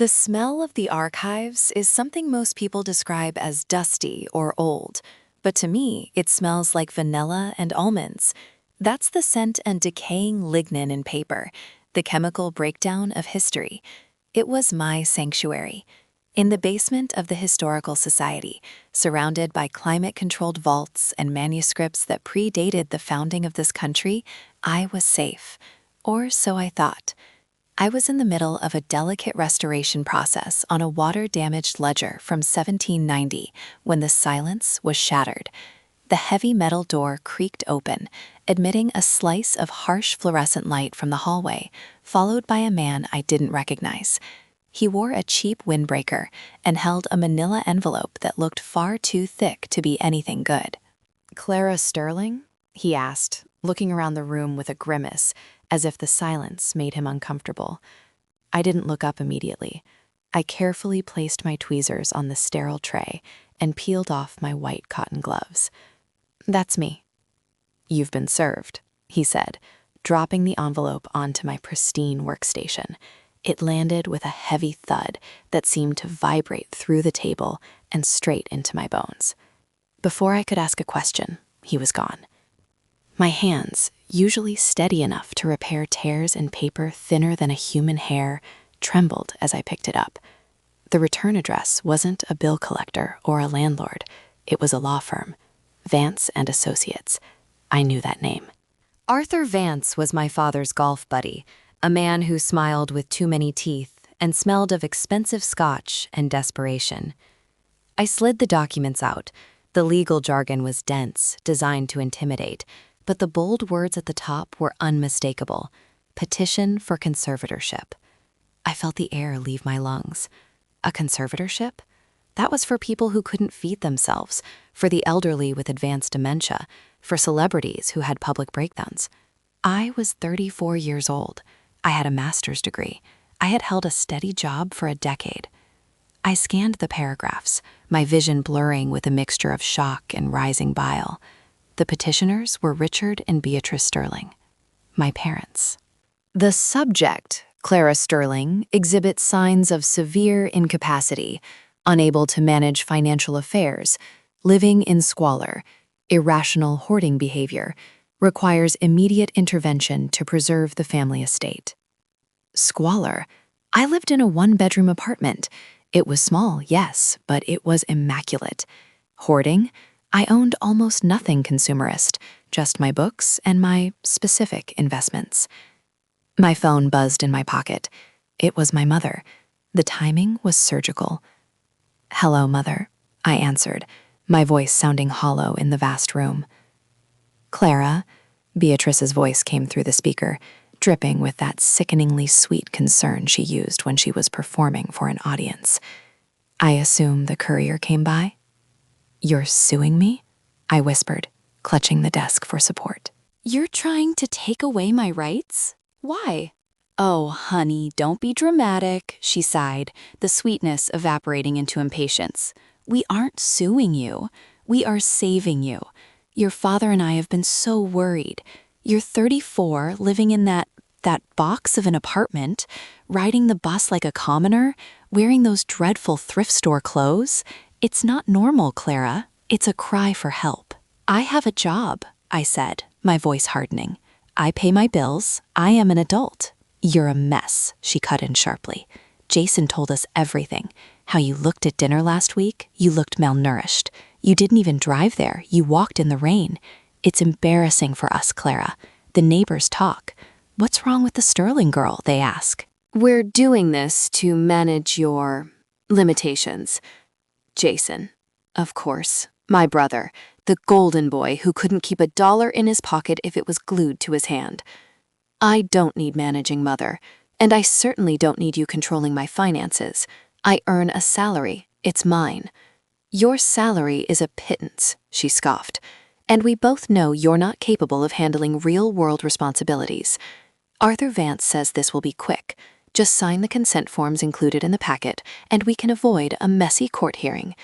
The smell of the archives is something most people describe as dusty or old, but to me, it smells like vanilla and almonds. That's the scent and decaying lignin in paper, the chemical breakdown of history. It was my sanctuary. In the basement of the Historical Society, surrounded by climate-controlled vaults and manuscripts that predated the founding of this country, I was safe. Or so I thought. I was in the middle of a delicate restoration process on a water-damaged ledger from 1790 when the silence was shattered. The heavy metal door creaked open, admitting a slice of harsh fluorescent light from the hallway, followed by a man I didn't recognize. He wore a cheap windbreaker and held a manila envelope that looked far too thick to be anything good. "Clara Sterling?" he asked, looking around the room with a grimace, as if the silence made him uncomfortable. I didn't look up immediately. I carefully placed my tweezers on the sterile tray and peeled off my white cotton gloves. "That's me." "You've been served," he said, dropping the envelope onto my pristine workstation. It landed with a heavy thud that seemed to vibrate through the table and straight into my bones. Before I could ask a question, he was gone. My hands, usually steady enough to repair tears in paper thinner than a human hair, trembled as I picked it up. The return address wasn't a bill collector or a landlord. It was a law firm, Vance and Associates. I knew that name. Arthur Vance was my father's golf buddy, a man who smiled with too many teeth and smelled of expensive scotch and desperation. I slid the documents out. The legal jargon was dense, designed to intimidate, but the bold words at the top were unmistakable. Petition for conservatorship. I felt the air leave my lungs. A conservatorship? That was for people who couldn't feed themselves, for the elderly with advanced dementia, for celebrities who had public breakdowns. I was 34 years old. I had a master's degree. I had held a steady job for a decade. I scanned the paragraphs, my vision blurring with a mixture of shock and rising bile. The petitioners were Richard and Beatrice Sterling, my parents. The subject, Clara Sterling, exhibits signs of severe incapacity, unable to manage financial affairs, living in squalor, irrational hoarding behavior, requires immediate intervention to preserve the family estate. Squalor? I lived in a one-bedroom apartment. It was small, yes, but it was immaculate. Hoarding? I owned almost nothing consumerist, just my books and my specific investments. My phone buzzed in my pocket. It was my mother. The timing was surgical. "Hello, Mother," I answered, my voice sounding hollow in the vast room. "Clara," Beatrice's voice came through the speaker, dripping with that sickeningly sweet concern she used when she was performing for an audience. "I assume the courier came by?" "You're suing me?" I whispered, clutching the desk for support. "You're trying to take away my rights? Why?" "Oh, honey, don't be dramatic," she sighed, the sweetness evaporating into impatience. "We aren't suing you. We are saving you. Your father and I have been so worried. You're 34, living in that box of an apartment, riding the bus like a commoner, wearing those dreadful thrift store clothes. It's not normal, Clara. It's a cry for help." "I have a job," I said, my voice hardening. "I pay my bills. I am an adult." "You're a mess," she cut in sharply. "Jason told us everything. How you looked at dinner last week. You looked malnourished. You didn't even drive there. You walked in the rain. It's embarrassing for us, Clara. The neighbors talk. What's wrong with the Sterling girl, they ask. We're doing this to manage your limitations. Jason, of course, my brother, the golden boy who couldn't keep $1 in his pocket if it was glued to his hand. I don't need managing, Mother, and I certainly don't need you controlling my finances. I earn a salary. It's mine. Your salary is a pittance, she scoffed, and we both know you're not capable of handling real-world responsibilities. Arthur Vance says this will be quick. Just sign the consent forms included in the packet, and we can avoid a messy court hearing.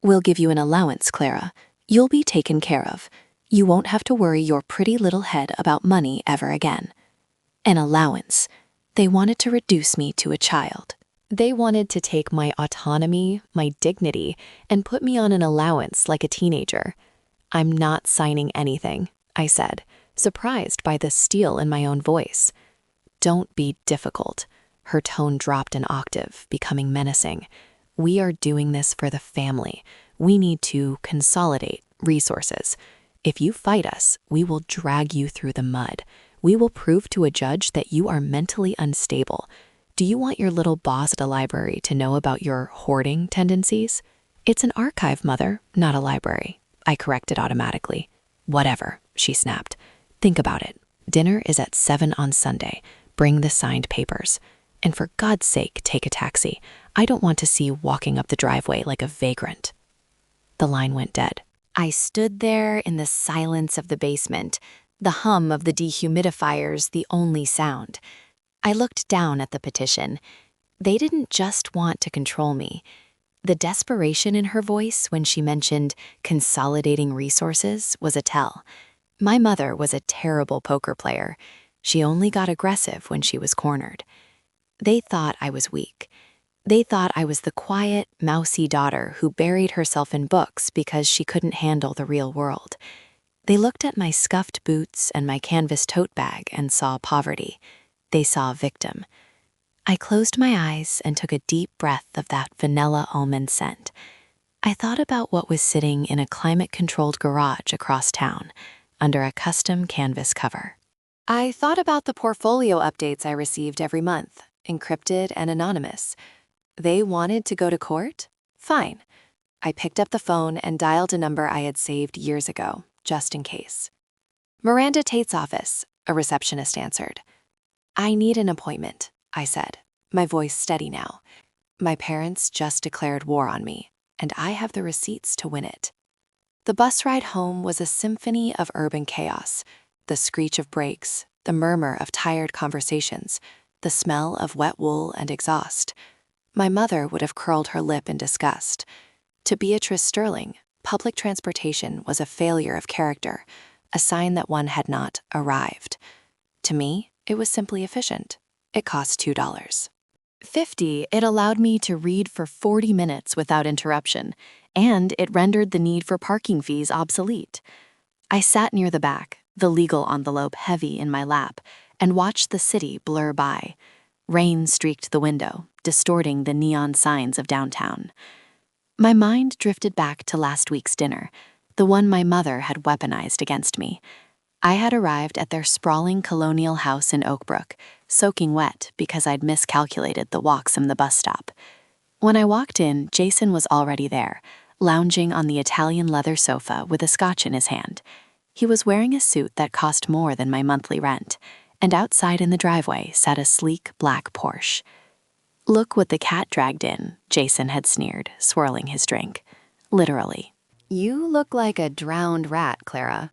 We'll give you an allowance, Clara. You'll be taken care of. You won't have to worry your pretty little head about money ever again. An allowance. They wanted to reduce me to a child. They wanted to take my autonomy, my dignity, and put me on an allowance like a teenager. "I'm not signing anything," I said, surprised by the steel in my own voice. "Don't be difficult." Her tone dropped an octave, becoming menacing. "We are doing this for the family. We need to consolidate resources. If you fight us, we will drag you through the mud. We will prove to a judge that you are mentally unstable. Do you want your little boss at a library to know about your hoarding tendencies?" "It's an archive, Mother, not a library," I corrected automatically. "Whatever," she snapped. "Think about it. Dinner is at 7 on Sunday. Bring the signed papers. And for God's sake, take a taxi. I don't want to see you walking up the driveway like a vagrant." The line went dead. I stood there in the silence of the basement, the hum of the dehumidifiers the only sound. I looked down at the petition. They didn't just want to control me. The desperation in her voice when she mentioned consolidating resources was a tell. My mother was a terrible poker player. She only got aggressive when she was cornered. They thought I was weak. They thought I was the quiet, mousy daughter who buried herself in books because she couldn't handle the real world. They looked at my scuffed boots and my canvas tote bag and saw poverty. They saw a victim. I closed my eyes and took a deep breath of that vanilla almond scent. I thought about what was sitting in a climate-controlled garage across town, under a custom canvas cover. I thought about the portfolio updates I received every month, encrypted and anonymous. They wanted to go to court? Fine. I picked up the phone and dialed a number I had saved years ago, just in case. "Miranda Tate's office," a receptionist answered. "I need an appointment," I said, my voice steady now. "My parents just declared war on me, and I have the receipts to win it." The bus ride home was a symphony of urban chaos, the screech of brakes, the murmur of tired conversations, the smell of wet wool and exhaust. My mother would have curled her lip in disgust. To Beatrice Sterling, public transportation was a failure of character, a sign that one had not arrived. To me, it was simply efficient. It cost $2.50. It allowed me to read for 40 minutes without interruption, and it rendered the need for parking fees obsolete. I sat near the back, the legal envelope heavy in my lap, and watched the city blur by. Rain streaked the window, distorting the neon signs of downtown. My mind drifted back to last week's dinner, the one my mother had weaponized against me. I had arrived at their sprawling colonial house in Oakbrook, soaking wet because I'd miscalculated the walks from the bus stop. When I walked in, Jason was already there, lounging on the Italian leather sofa with a scotch in his hand. He was wearing a suit that cost more than my monthly rent, and outside in the driveway sat a sleek black Porsche. "Look what the cat dragged in," Jason had sneered, swirling his drink. Literally. "You look like a drowned rat, Clara."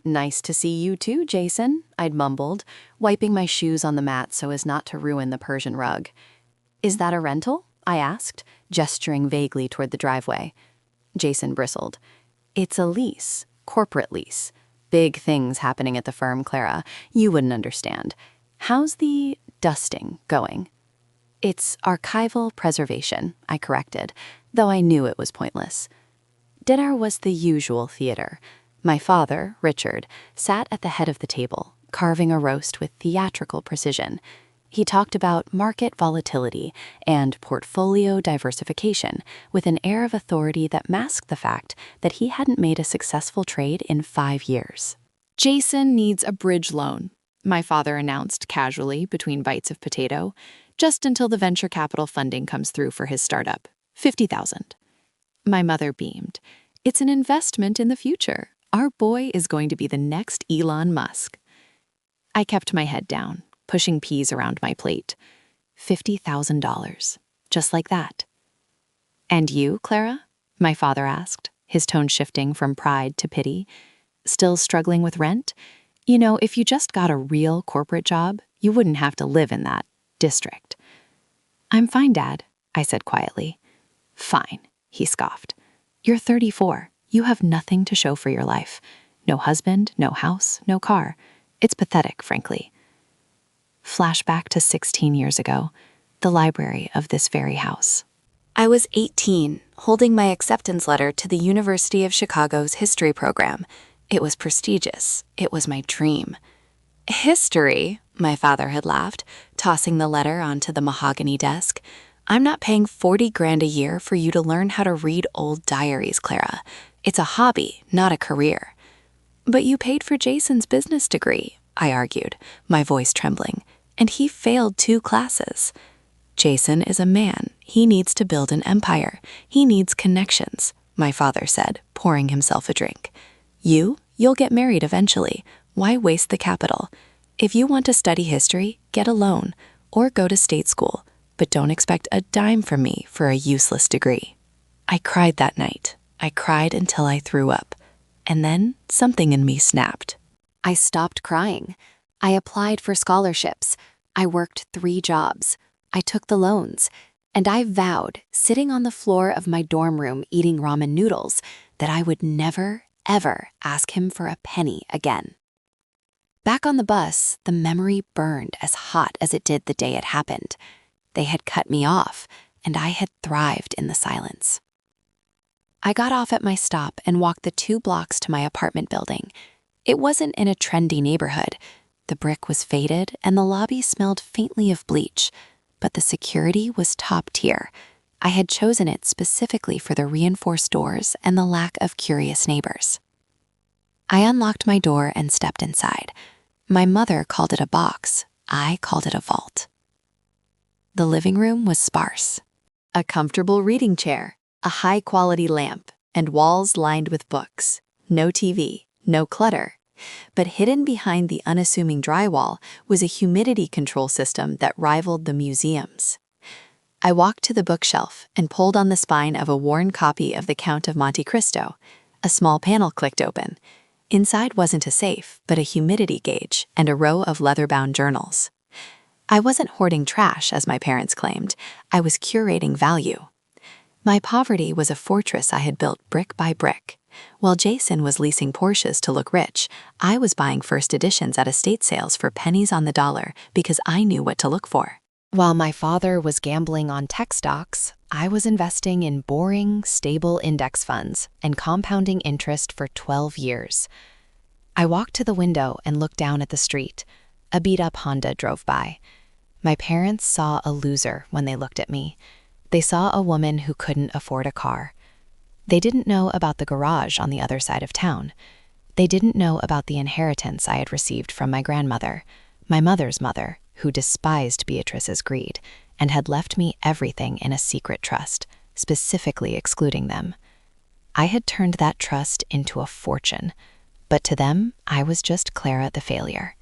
"Nice to see you too, Jason," I'd mumbled, wiping my shoes on the mat so as not to ruin the Persian rug. "Is that a rental?" I asked, gesturing vaguely toward the driveway. Jason bristled. "It's a lease, corporate lease. Big things happening at the firm, Clara. You wouldn't understand. How's the dusting going?" "It's archival preservation," I corrected, though I knew it was pointless. Dinner was the usual theater. My father, Richard, sat at the head of the table, carving a roast with theatrical precision. He talked about market volatility and portfolio diversification with an air of authority that masked the fact that he hadn't made a successful trade in 5 years. "Jason needs a bridge loan," my father announced casually between bites of potato, "just until the venture capital funding comes through for his startup. 50,000. My mother beamed. "It's an investment in the future. Our boy is going to be the next Elon Musk." I kept my head down, pushing peas around my plate. $50,000. Just like that. "And you, Clara?" my father asked, his tone shifting from pride to pity. "Still struggling with rent? You know, if you just got a real corporate job, you wouldn't have to live in that district." "I'm fine, Dad," I said quietly. "Fine," he scoffed. "You're 34. You have nothing to show for your life. No husband, no house, no car. It's pathetic, frankly." Flashback to 16 years ago. the library of this very house. I was 18, holding my acceptance letter to the University of Chicago's history program. It was prestigious. It was my dream. History, my father had laughed, tossing the letter onto the mahogany desk. I'm not paying 40 grand a year for you to learn how to read old diaries, Clara. It's a hobby, not a career. But you paid for Jason's business degree, I argued, my voice trembling, and he failed 2 classes. Jason is a man. He needs to build an empire. He needs connections, my father said, pouring himself a drink. You'll get married eventually. Why waste the capital? If you want to study history, get a loan or go to state school, but don't expect a dime from me for a useless degree. I cried that night. I cried until I threw up. And then something in me snapped. I stopped crying. I applied for scholarships. I worked 3 jobs. I took the loans. And I vowed, sitting on the floor of my dorm room eating ramen noodles, that I would never, ever ask him for a penny again. Back on the bus, the memory burned as hot as it did the day it happened. They had cut me off, and I had thrived in the silence. I got off at my stop and walked the 2 blocks to my apartment building. It wasn't in a trendy neighborhood. The brick was faded and the lobby smelled faintly of bleach, but the security was top tier. I had chosen it specifically for the reinforced doors and the lack of curious neighbors. I unlocked my door and stepped inside. My mother called it a box. I called it a vault. The living room was sparse. A comfortable reading chair, a high-quality lamp, and walls lined with books. No TV, no clutter. But hidden behind the unassuming drywall was a humidity control system that rivaled the museum's. I walked to the bookshelf and pulled on the spine of a worn copy of The Count of Monte Cristo. A small panel clicked open. Inside wasn't a safe, but a humidity gauge and a row of leather-bound journals. I wasn't hoarding trash, as my parents claimed. I was curating value. My poverty was a fortress I had built brick by brick. While Jason was leasing Porsches to look rich, I was buying first editions at estate sales for pennies on the dollar because I knew what to look for. While my father was gambling on tech stocks, I was investing in boring, stable index funds and compounding interest for 12 years. I walked to the window and looked down at the street. A beat-up Honda drove by. My parents saw a loser when they looked at me. They saw a woman who couldn't afford a car. They didn't know about the garage on the other side of town. They didn't know about the inheritance I had received from my grandmother, my mother's mother, who despised Beatrice's greed and had left me everything in a secret trust, specifically excluding them. I had turned that trust into a fortune, but to them, I was just Clara the failure.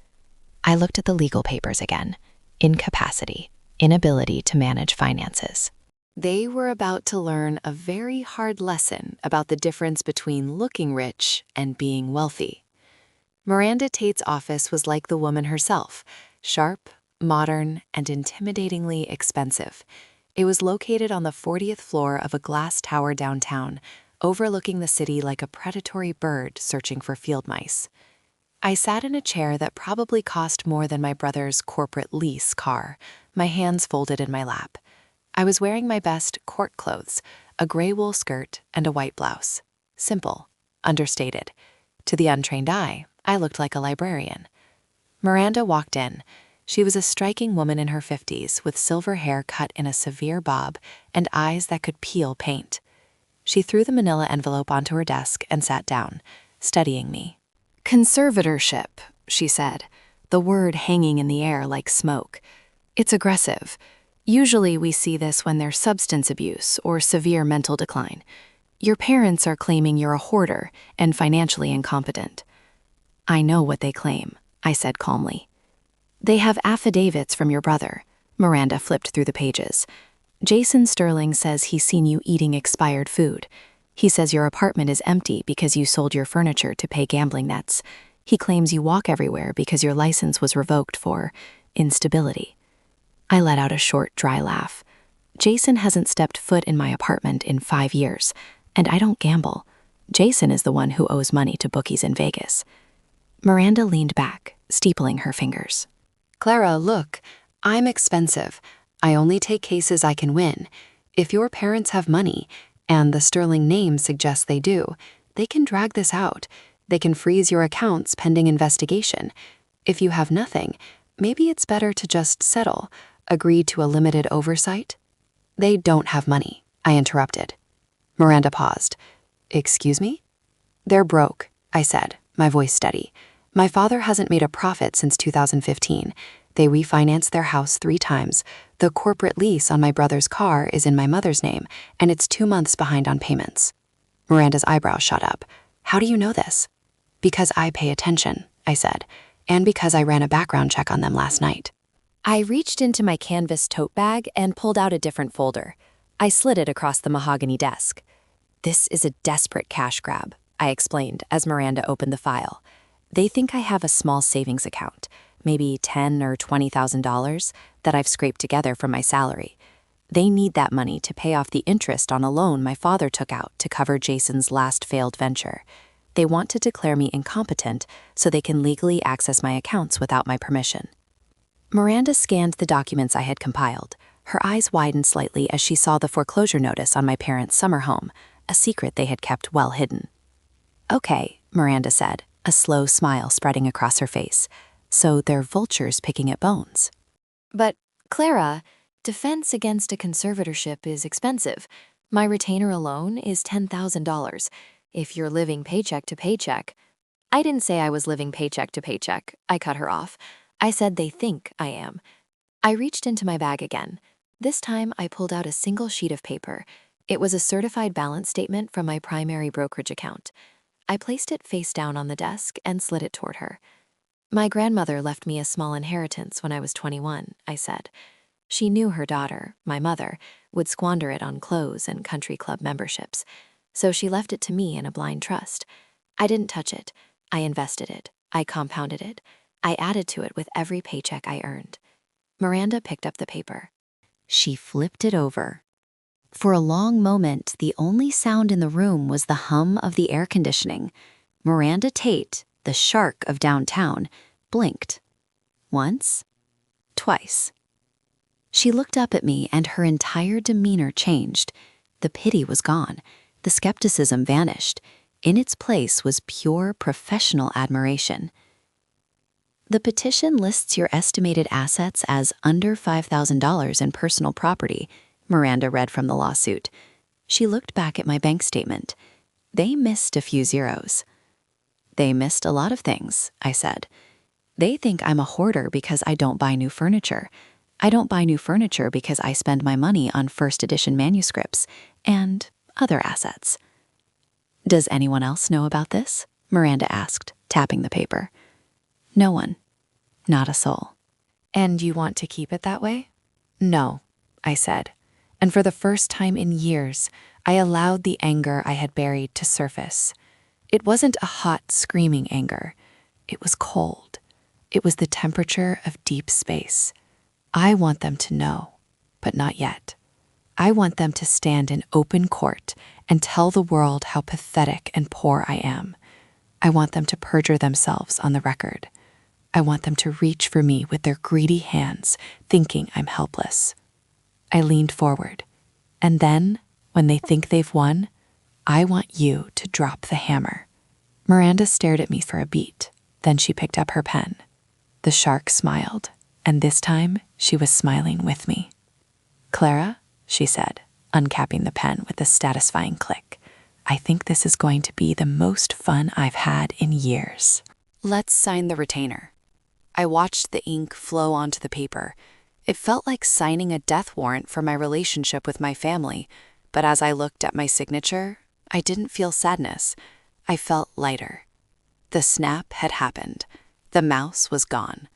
I looked at the legal papers again. Incapacity, inability to manage finances. They were about to learn a very hard lesson about the difference between looking rich and being wealthy. Miranda Tate's office was like the woman herself, sharp, modern, and intimidatingly expensive. It was located on the 40th floor of a glass tower downtown, overlooking the city like a predatory bird searching for field mice. I sat in a chair that probably cost more than my brother's corporate lease car, my hands folded in my lap. I was wearing my best court clothes, a gray wool skirt and a white blouse. Simple, understated. To the untrained eye, I looked like a librarian. Miranda walked in. She was a striking woman in her 50s with silver hair cut in a severe bob and eyes that could peel paint. She threw the manila envelope onto her desk and sat down, studying me. "Conservatorship," she said, the word hanging in the air like smoke. "It's aggressive. Usually we see this when there's substance abuse or severe mental decline. Your parents are claiming you're a hoarder and financially incompetent." "I know what they claim," I said calmly. "They have affidavits from your brother." Miranda flipped through the pages. "Jason Sterling says he's seen you eating expired food. He says your apartment is empty because you sold your furniture to pay gambling nets. He claims you walk everywhere because your license was revoked for instability." I let out a short, dry laugh. Jason hasn't stepped foot in my apartment in 5 years, and I don't gamble. Jason is the one who owes money to bookies in Vegas. Miranda leaned back, steepling her fingers. "Clara, look, I'm expensive. I only take cases I can win. If your parents have money, and the Sterling name suggests they do, they can drag this out. They can freeze your accounts pending investigation. If you have nothing, maybe it's better to just settle, agree to a limited oversight. They don't have money, I interrupted. Miranda paused. Excuse me? They're broke, I said, my voice steady. My father hasn't made a profit since 2015. They refinanced their house 3 times. The corporate lease on my brother's car is in my mother's name, and it's 2 months behind on payments. Miranda's eyebrows shot up. How do you know this? Because I pay attention, I said, and because I ran a background check on them last night. I reached into my canvas tote bag and pulled out a different folder. I slid it across the mahogany desk. This is a desperate cash grab, I explained as Miranda opened the file. They think I have a small savings account, maybe $10,000 or $20,000, that I've scraped together from my salary. They need that money to pay off the interest on a loan my father took out to cover Jason's last failed venture. They want to declare me incompetent so they can legally access my accounts without my permission. Miranda scanned the documents I had compiled. Her eyes widened slightly as she saw the foreclosure notice on my parents' summer home, a secret they had kept well hidden. Okay, Miranda said, a slow smile spreading across her face. So they're vultures picking at bones. But, Clara, defense against a conservatorship is expensive. My retainer alone is $10,000. If you're living paycheck to paycheck. I didn't say I was living paycheck to paycheck. I cut her off. I said they think I am. I reached into my bag again. This time I pulled out a single sheet of paper. It was a certified balance statement from my primary brokerage account. I placed it face down on the desk and slid it toward her. My grandmother left me a small inheritance when I was 21, I said. She knew her daughter, my mother, would squander it on clothes and country club memberships, so she left it to me in a blind trust. I didn't touch it. I invested it. I compounded it. I added to it with every paycheck I earned. Miranda picked up the paper. She flipped it over. For a long moment, the only sound in the room was the hum of the air conditioning. Miranda Tate, the shark of downtown, blinked. Once, twice. She looked up at me and her entire demeanor changed. The pity was gone. The skepticism vanished. In its place was pure professional admiration. The petition lists your estimated assets as under $5,000 in personal property, Miranda read from the lawsuit. She looked back at my bank statement. They missed a few zeros. They missed a lot of things, I said. They think I'm a hoarder because I don't buy new furniture. I don't buy new furniture because I spend my money on first edition manuscripts and other assets. Does anyone else know about this? Miranda asked, tapping the paper. No one. Not a soul. And you want to keep it that way? No, I said. And for the first time in years, I allowed the anger I had buried to surface. It wasn't a hot, screaming anger. It was cold. It was the temperature of deep space. I want them to know, but not yet. I want them to stand in open court and tell the world how pathetic and poor I am. I want them to perjure themselves on the record. I want them to reach for me with their greedy hands, thinking I'm helpless. I leaned forward, and then, when they think they've won, I want you to drop the hammer. Miranda stared at me for a beat, then she picked up her pen. The shark smiled, and this time she was smiling with me. Clara, she said, uncapping the pen with a satisfying click, I think this is going to be the most fun I've had in years. Let's sign the retainer. I watched the ink flow onto the paper. It felt like signing a death warrant for my relationship with my family, but as I looked at my signature, I didn't feel sadness. I felt lighter. The snap had happened. The mouse was gone.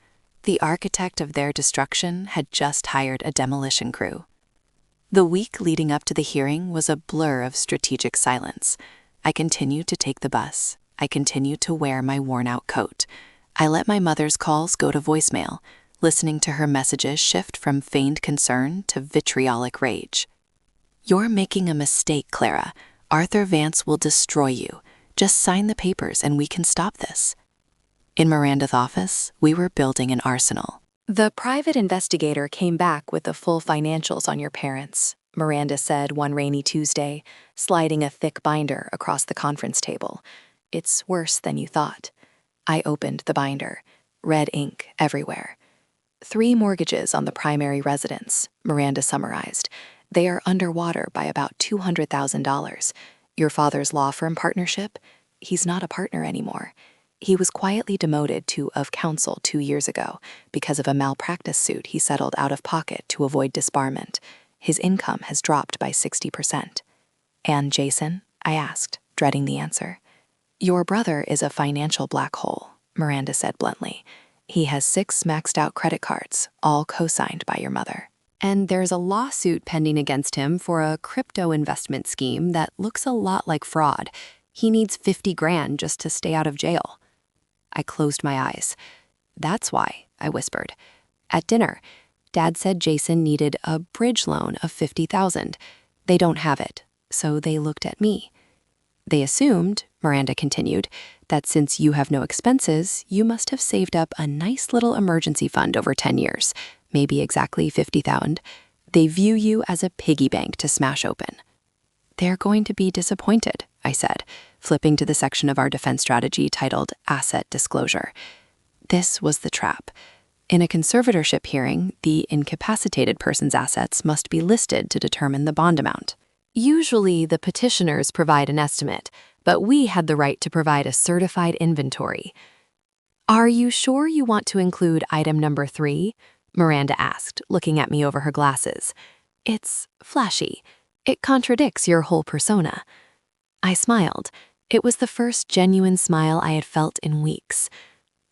The architect of their destruction had just hired a demolition crew. The week leading up to the hearing was a blur of strategic silence. I continued to take the bus. I continued to wear my worn-out coat. I let my mother's calls go to voicemail, listening to her messages shift from feigned concern to vitriolic rage. You're making a mistake, Clara. Arthur Vance will destroy you. Just sign the papers and we can stop this. In Miranda's office, we were building an arsenal. The private investigator came back with the full financials on your parents, Miranda said one rainy Tuesday, sliding a thick binder across the conference table. It's worse than you thought. I opened the binder. Red ink everywhere. 3 mortgages on the primary residence, Miranda summarized. They are underwater by about $200,000. Your father's law firm partnership? He's not a partner anymore. He was quietly demoted to of counsel 2 years ago because of a malpractice suit he settled out of pocket to avoid disbarment. His income has dropped by 60%. And Jason? I asked, dreading the answer. Your brother is a financial black hole, Miranda said bluntly. He has 6 maxed out credit cards, all co-signed by your mother. And there's a lawsuit pending against him for a crypto investment scheme that looks a lot like fraud. He needs 50 grand just to stay out of jail. I closed my eyes. That's why, I whispered. At dinner, Dad said Jason needed a bridge loan of 50,000. They don't have it, so they looked at me. They assumed, Miranda continued, that since you have no expenses, you must have saved up a nice little emergency fund over 10 years, maybe exactly 50,000. They view you as a piggy bank to smash open. They're going to be disappointed, I said, flipping to the section of our defense strategy titled Asset Disclosure. This was the trap. In a conservatorship hearing, the incapacitated person's assets must be listed to determine the bond amount. Usually, the petitioners provide an estimate, but we had the right to provide a certified inventory. Are you sure you want to include item number 3? Miranda asked, looking at me over her glasses. It's flashy. It contradicts your whole persona. I smiled. It was the first genuine smile I had felt in weeks.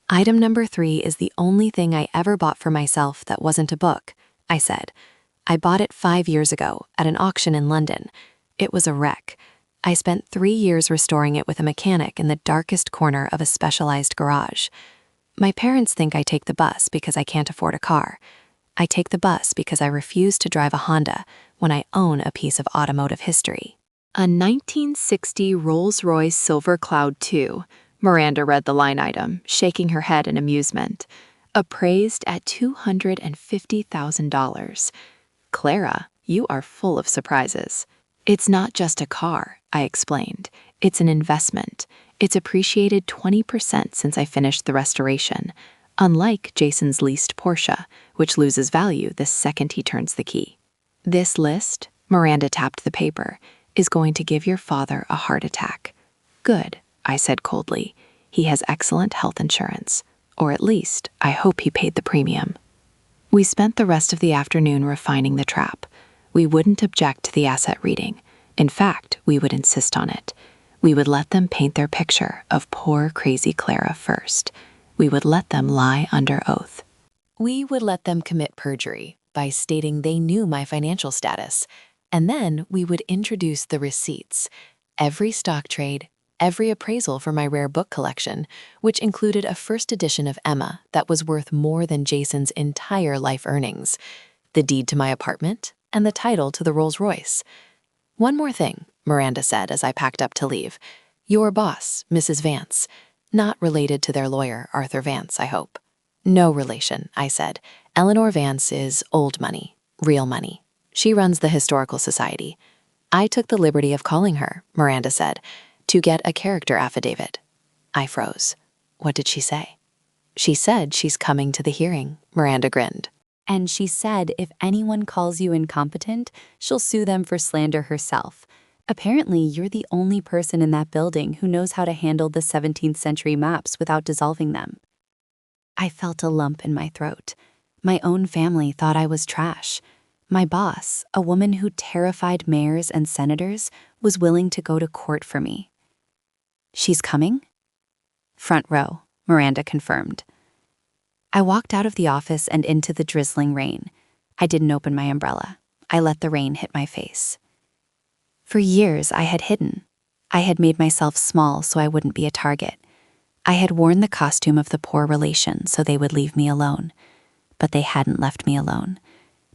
Item number 3 is the only thing I ever bought for myself that wasn't a book, I said. I bought it 5 years ago at an auction in London. It was a wreck. I spent 3 years restoring it with a mechanic in the darkest corner of a specialized garage. My parents think I take the bus because I can't afford a car. I take the bus because I refuse to drive a Honda when I own a piece of automotive history. A 1960 Rolls-Royce Silver Cloud II, Miranda read the line item, shaking her head in amusement. Appraised at $250,000. Clara, you are full of surprises. It's not just a car, I explained. It's an investment. It's appreciated 20% since I finished the restoration, unlike Jason's leased Porsche, which loses value the second he turns the key. This list, Miranda tapped the paper, is going to give your father a heart attack. Good, I said coldly. He has excellent health insurance, or at least I hope he paid the premium. We spent the rest of the afternoon refining the trap. We wouldn't object to the asset reading. In fact, we would insist on it. We would let them paint their picture of poor, crazy Clara first. We would let them lie under oath. We would let them commit perjury by stating they knew my financial status. And then we would introduce the receipts, every stock trade, every appraisal for my rare book collection, which included a first edition of Emma that was worth more than Jason's entire life earnings, the deed to my apartment, and the title to the Rolls-Royce. One more thing, Miranda said as I packed up to leave. Your boss, Mrs. Vance. Not related to their lawyer, Arthur Vance, I hope. No relation, I said. Eleanor Vance is old money, real money. She runs the Historical Society. I took the liberty of calling her, Miranda said, to get a character affidavit. I froze. What did she say? She said she's coming to the hearing, Miranda grinned. And she said if anyone calls you incompetent, she'll sue them for slander herself. Apparently, you're the only person in that building who knows how to handle the 17th century maps without dissolving them. I felt a lump in my throat. My own family thought I was trash. My boss, a woman who terrified mayors and senators, was willing to go to court for me. She's coming? Front row, Miranda confirmed. I walked out of the office and into the drizzling rain. I didn't open my umbrella. I let the rain hit my face. For years, I had hidden. I had made myself small so I wouldn't be a target. I had worn the costume of the poor relation so they would leave me alone. But they hadn't left me alone.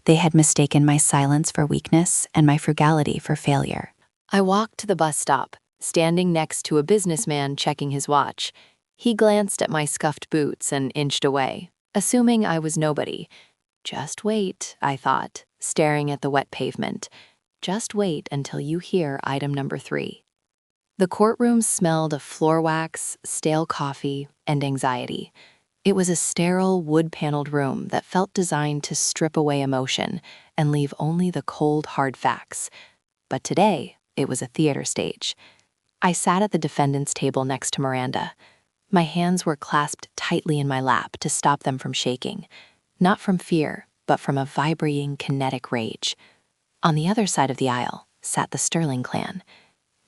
They had mistaken my silence for weakness and my frugality for failure. I walked to the bus stop, standing next to a businessman checking his watch. He glanced at my scuffed boots and inched away. assuming I was nobody. Just wait, I thought, staring at the wet pavement. Just wait until you hear item number 3. The courtroom smelled of floor wax, stale coffee, and anxiety. It was a sterile, wood-paneled room that felt designed to strip away emotion and leave only the cold, hard facts. But today, it was a theater stage. I sat at the defendant's table next to Miranda. My hands were clasped tightly in my lap to stop them from shaking, not from fear, but from a vibrating, kinetic rage. On the other side of the aisle sat the Sterling clan.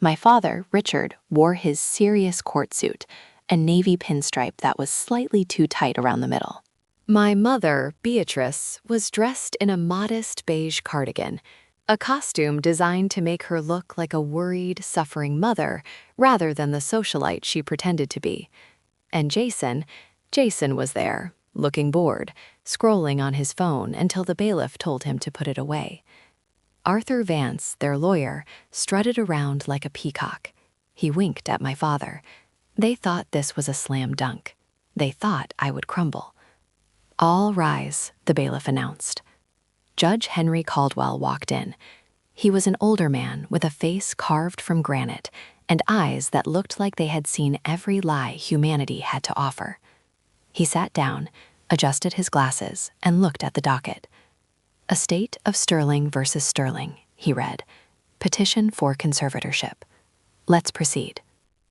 My father, Richard, wore his serious court suit, a navy pinstripe that was slightly too tight around the middle. My mother, Beatrice, was dressed in a modest beige cardigan, a costume designed to make her look like a worried, suffering mother rather than the socialite she pretended to be. And Jason was there, looking bored, scrolling on his phone until the bailiff told him to put it away. Arthur Vance, their lawyer, strutted around like a peacock. He winked at my father. They thought this was a slam dunk. They thought I would crumble. All rise, the bailiff announced. Judge Henry Caldwell walked in. He was an older man with a face carved from granite and eyes that looked like they had seen every lie humanity had to offer. He sat down, adjusted his glasses, and looked at the docket. Estate of Sterling versus Sterling, he read. Petition for conservatorship. Let's proceed.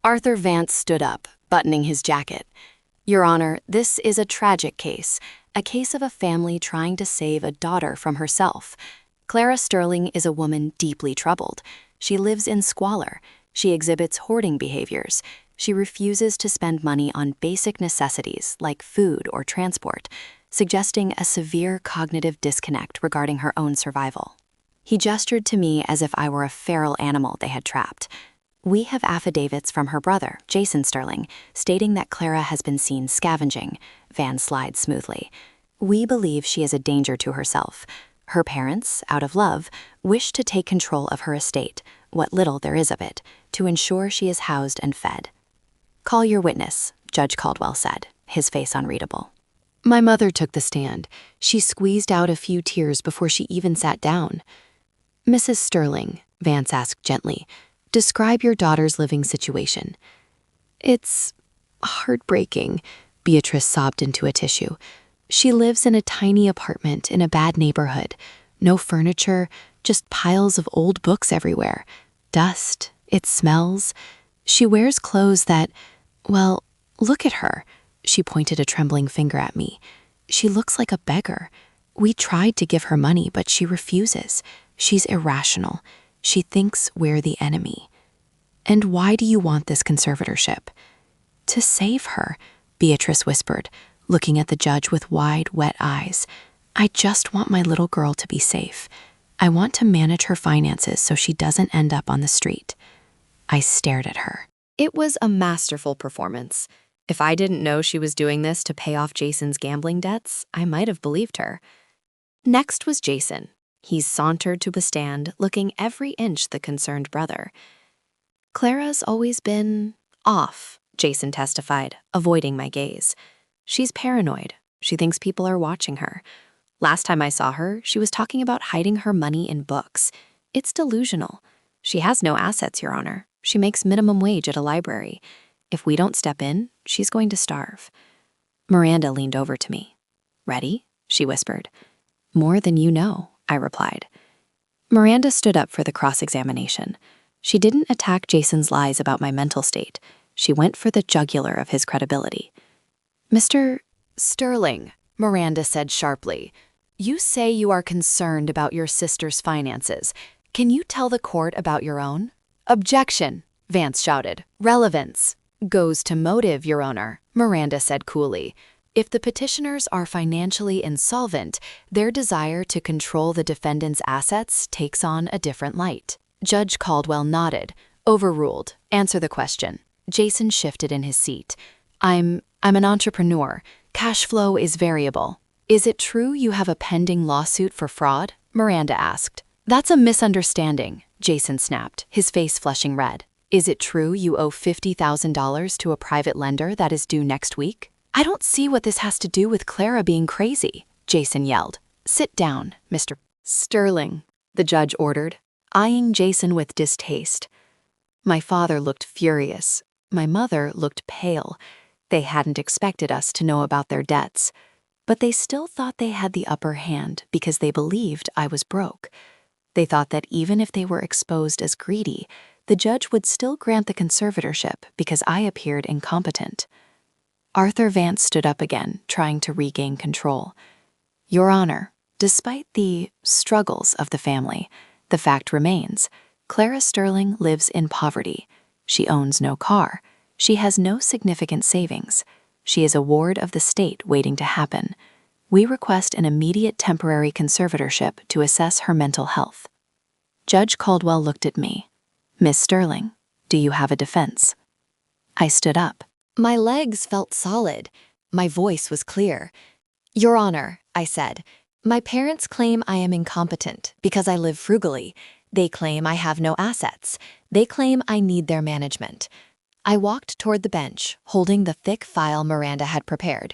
Arthur Vance stood up, buttoning his jacket. Your Honor, this is a tragic case, a case of a family trying to save a daughter from herself. Clara Sterling is a woman deeply troubled. She lives in squalor. She exhibits hoarding behaviors. She refuses to spend money on basic necessities like food or transport, suggesting a severe cognitive disconnect regarding her own survival. He gestured to me as if I were a feral animal they had trapped. We have affidavits from her brother, Jason Sterling, stating that Clara has been seen scavenging. Van slid smoothly. We believe she is a danger to herself. Her parents, out of love, wish to take control of her estate, what little there is of it, to ensure she is housed and fed. Call your witness, Judge Caldwell said, his face unreadable. My mother took the stand. She squeezed out a few tears before she even sat down. Mrs. Sterling, Vance asked gently, describe your daughter's living situation. It's heartbreaking, Beatrice sobbed into a tissue. She lives in a tiny apartment in a bad neighborhood. No furniture, just piles of old books everywhere. Dust, it smells. She wears clothes that, well, look at her. She pointed a trembling finger at me. She looks like a beggar. We tried to give her money, but she refuses. She's irrational. She thinks we're the enemy. And why do you want this conservatorship? To save her, Beatrice whispered, looking at the judge with wide, wet eyes. I just want my little girl to be safe. I want to manage her finances so she doesn't end up on the street. I stared at her. It was a masterful performance. If I didn't know she was doing this to pay off Jason's gambling debts, I might have believed her. Next was Jason. He sauntered to the stand, looking every inch the concerned brother. Clara's always been off, Jason testified, avoiding my gaze. She's paranoid. She thinks people are watching her. Last time I saw her, she was talking about hiding her money in books. It's delusional. She has no assets, Your Honor. She makes minimum wage at a library. If we don't step in, she's going to starve. Miranda leaned over to me. Ready? She whispered. More than you know, I replied. Miranda stood up for the cross-examination. She didn't attack Jason's lies about my mental state. She went for the jugular of his credibility. Mr. Sterling, Miranda said sharply, you say you are concerned about your sister's finances. Can you tell the court about your own? Objection, Vance shouted. Relevance goes to motive, Your Honor, Miranda said coolly. If the petitioners are financially insolvent, their desire to control the defendant's assets takes on a different light. Judge Caldwell nodded. Overruled. Answer the question. Jason shifted in his seat. I'm an entrepreneur. Cash flow is variable. Is it true you have a pending lawsuit for fraud? Miranda asked. That's a misunderstanding, Jason snapped, his face flushing red. Is it true you owe $50,000 to a private lender that is due next week? I don't see what this has to do with Clara being crazy, Jason yelled. Sit down, Mr. Sterling, the judge ordered, eyeing Jason with distaste. My father looked furious. My mother looked pale. They hadn't expected us to know about their debts, but they still thought they had the upper hand because they believed I was broke. They thought that even if they were exposed as greedy, the judge would still grant the conservatorship because I appeared incompetent. Arthur Vance stood up again, trying to regain control. Your Honor, despite the struggles of the family, the fact remains, Clara Sterling lives in poverty. She owns no car. She has no significant savings. She is a ward of the state waiting to happen. We request an immediate temporary conservatorship to assess her mental health. Judge Caldwell looked at me. Miss Sterling, do you have a defense? I stood up. My legs felt solid. My voice was clear. Your Honor, I said, my parents claim I am incompetent because I live frugally. They claim I have no assets. They claim I need their management. I walked toward the bench, holding the thick file Miranda had prepared.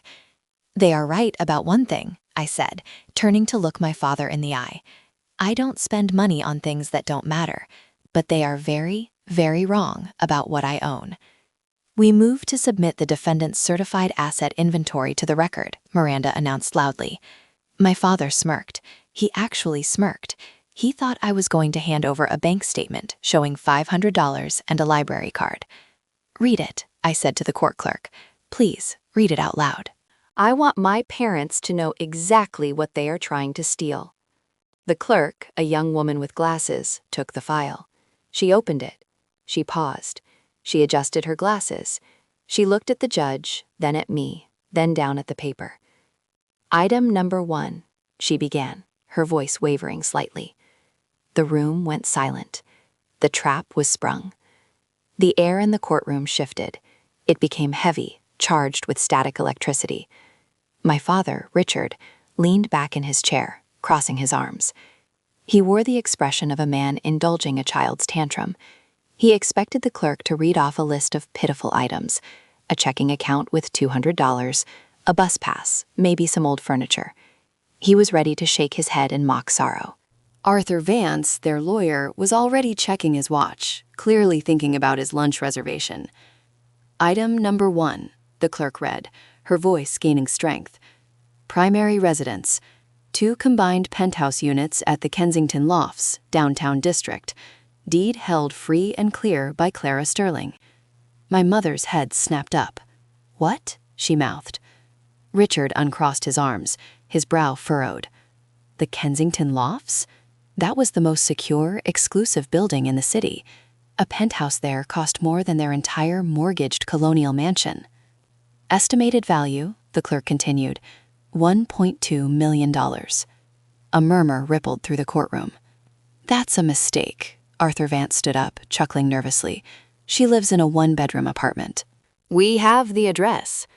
They are right about one thing, I said, turning to look my father in the eye. I don't spend money on things that don't matter, but they are very, very wrong about what I own. We moved to submit the defendant's certified asset inventory to the record, Miranda announced loudly. My father smirked. He actually smirked. He thought I was going to hand over a bank statement showing $500 and a library card. Read it, I said to the court clerk. Please, read it out loud. I want my parents to know exactly what they are trying to steal. The clerk, a young woman with glasses, took the file. She opened it. She paused. She adjusted her glasses. She looked at the judge, then at me, then down at the paper. Item number 1, she began, her voice wavering slightly. The room went silent. The trap was sprung. The air in the courtroom shifted. It became heavy, charged with static electricity. My father, Richard, leaned back in his chair, crossing his arms. He wore the expression of a man indulging a child's tantrum. He expected the clerk to read off a list of pitiful items, a checking account with $200, a bus pass, maybe some old furniture. He was ready to shake his head in mock sorrow. Arthur Vance, their lawyer, was already checking his watch, clearly thinking about his lunch reservation. Item number 1, the clerk read, her voice gaining strength. Primary residence, 2 combined penthouse units at the Kensington Lofts, downtown district. Deed held free and clear by Clara Sterling. My mother's head snapped up. What? She mouthed. Richard uncrossed his arms, his brow furrowed. The Kensington Lofts? That was the most secure, exclusive building in the city. A penthouse there cost more than their entire mortgaged colonial mansion. Estimated value, the clerk continued, $1.2 million. A murmur rippled through the courtroom. That's a mistake. Arthur Vance stood up, chuckling nervously. She lives in a 1-bedroom apartment. We have the address.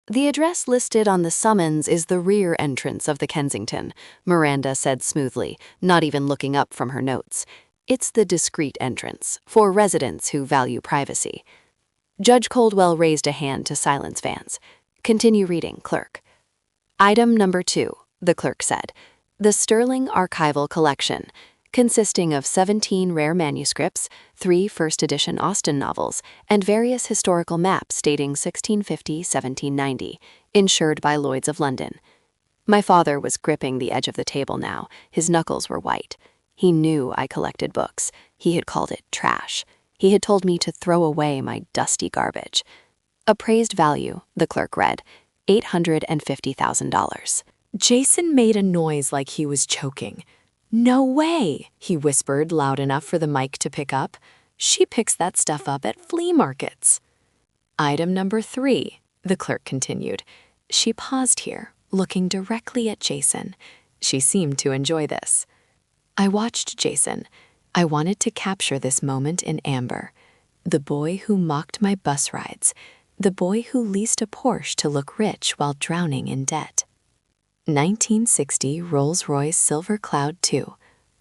The address listed on the summons is the rear entrance of the Kensington, Miranda said smoothly, not even looking up from her notes. It's the discreet entrance, for residents who value privacy. Judge Caldwell raised a hand to silence Vance. Continue reading, clerk. Item number 2, the clerk said. The Sterling Archival Collection, consisting of 17 rare manuscripts, 3 first-edition Austen novels, and various historical maps dating 1650-1790, insured by Lloyd's of London. My father was gripping the edge of the table now. His knuckles were white. He knew I collected books. He had called it trash. He had told me to throw away my dusty garbage. Appraised value, the clerk read, $850,000. Jason made a noise like he was choking. No way, he whispered loud enough for the mic to pick up. She picks that stuff up at flea markets. Item number 3, the clerk continued. She paused here, looking directly at Jason. She seemed to enjoy this. I watched Jason. I wanted to capture this moment in amber. The boy who mocked my bus rides. The boy who leased a Porsche to look rich while drowning in debt. 1960 Rolls-Royce Silver Cloud II,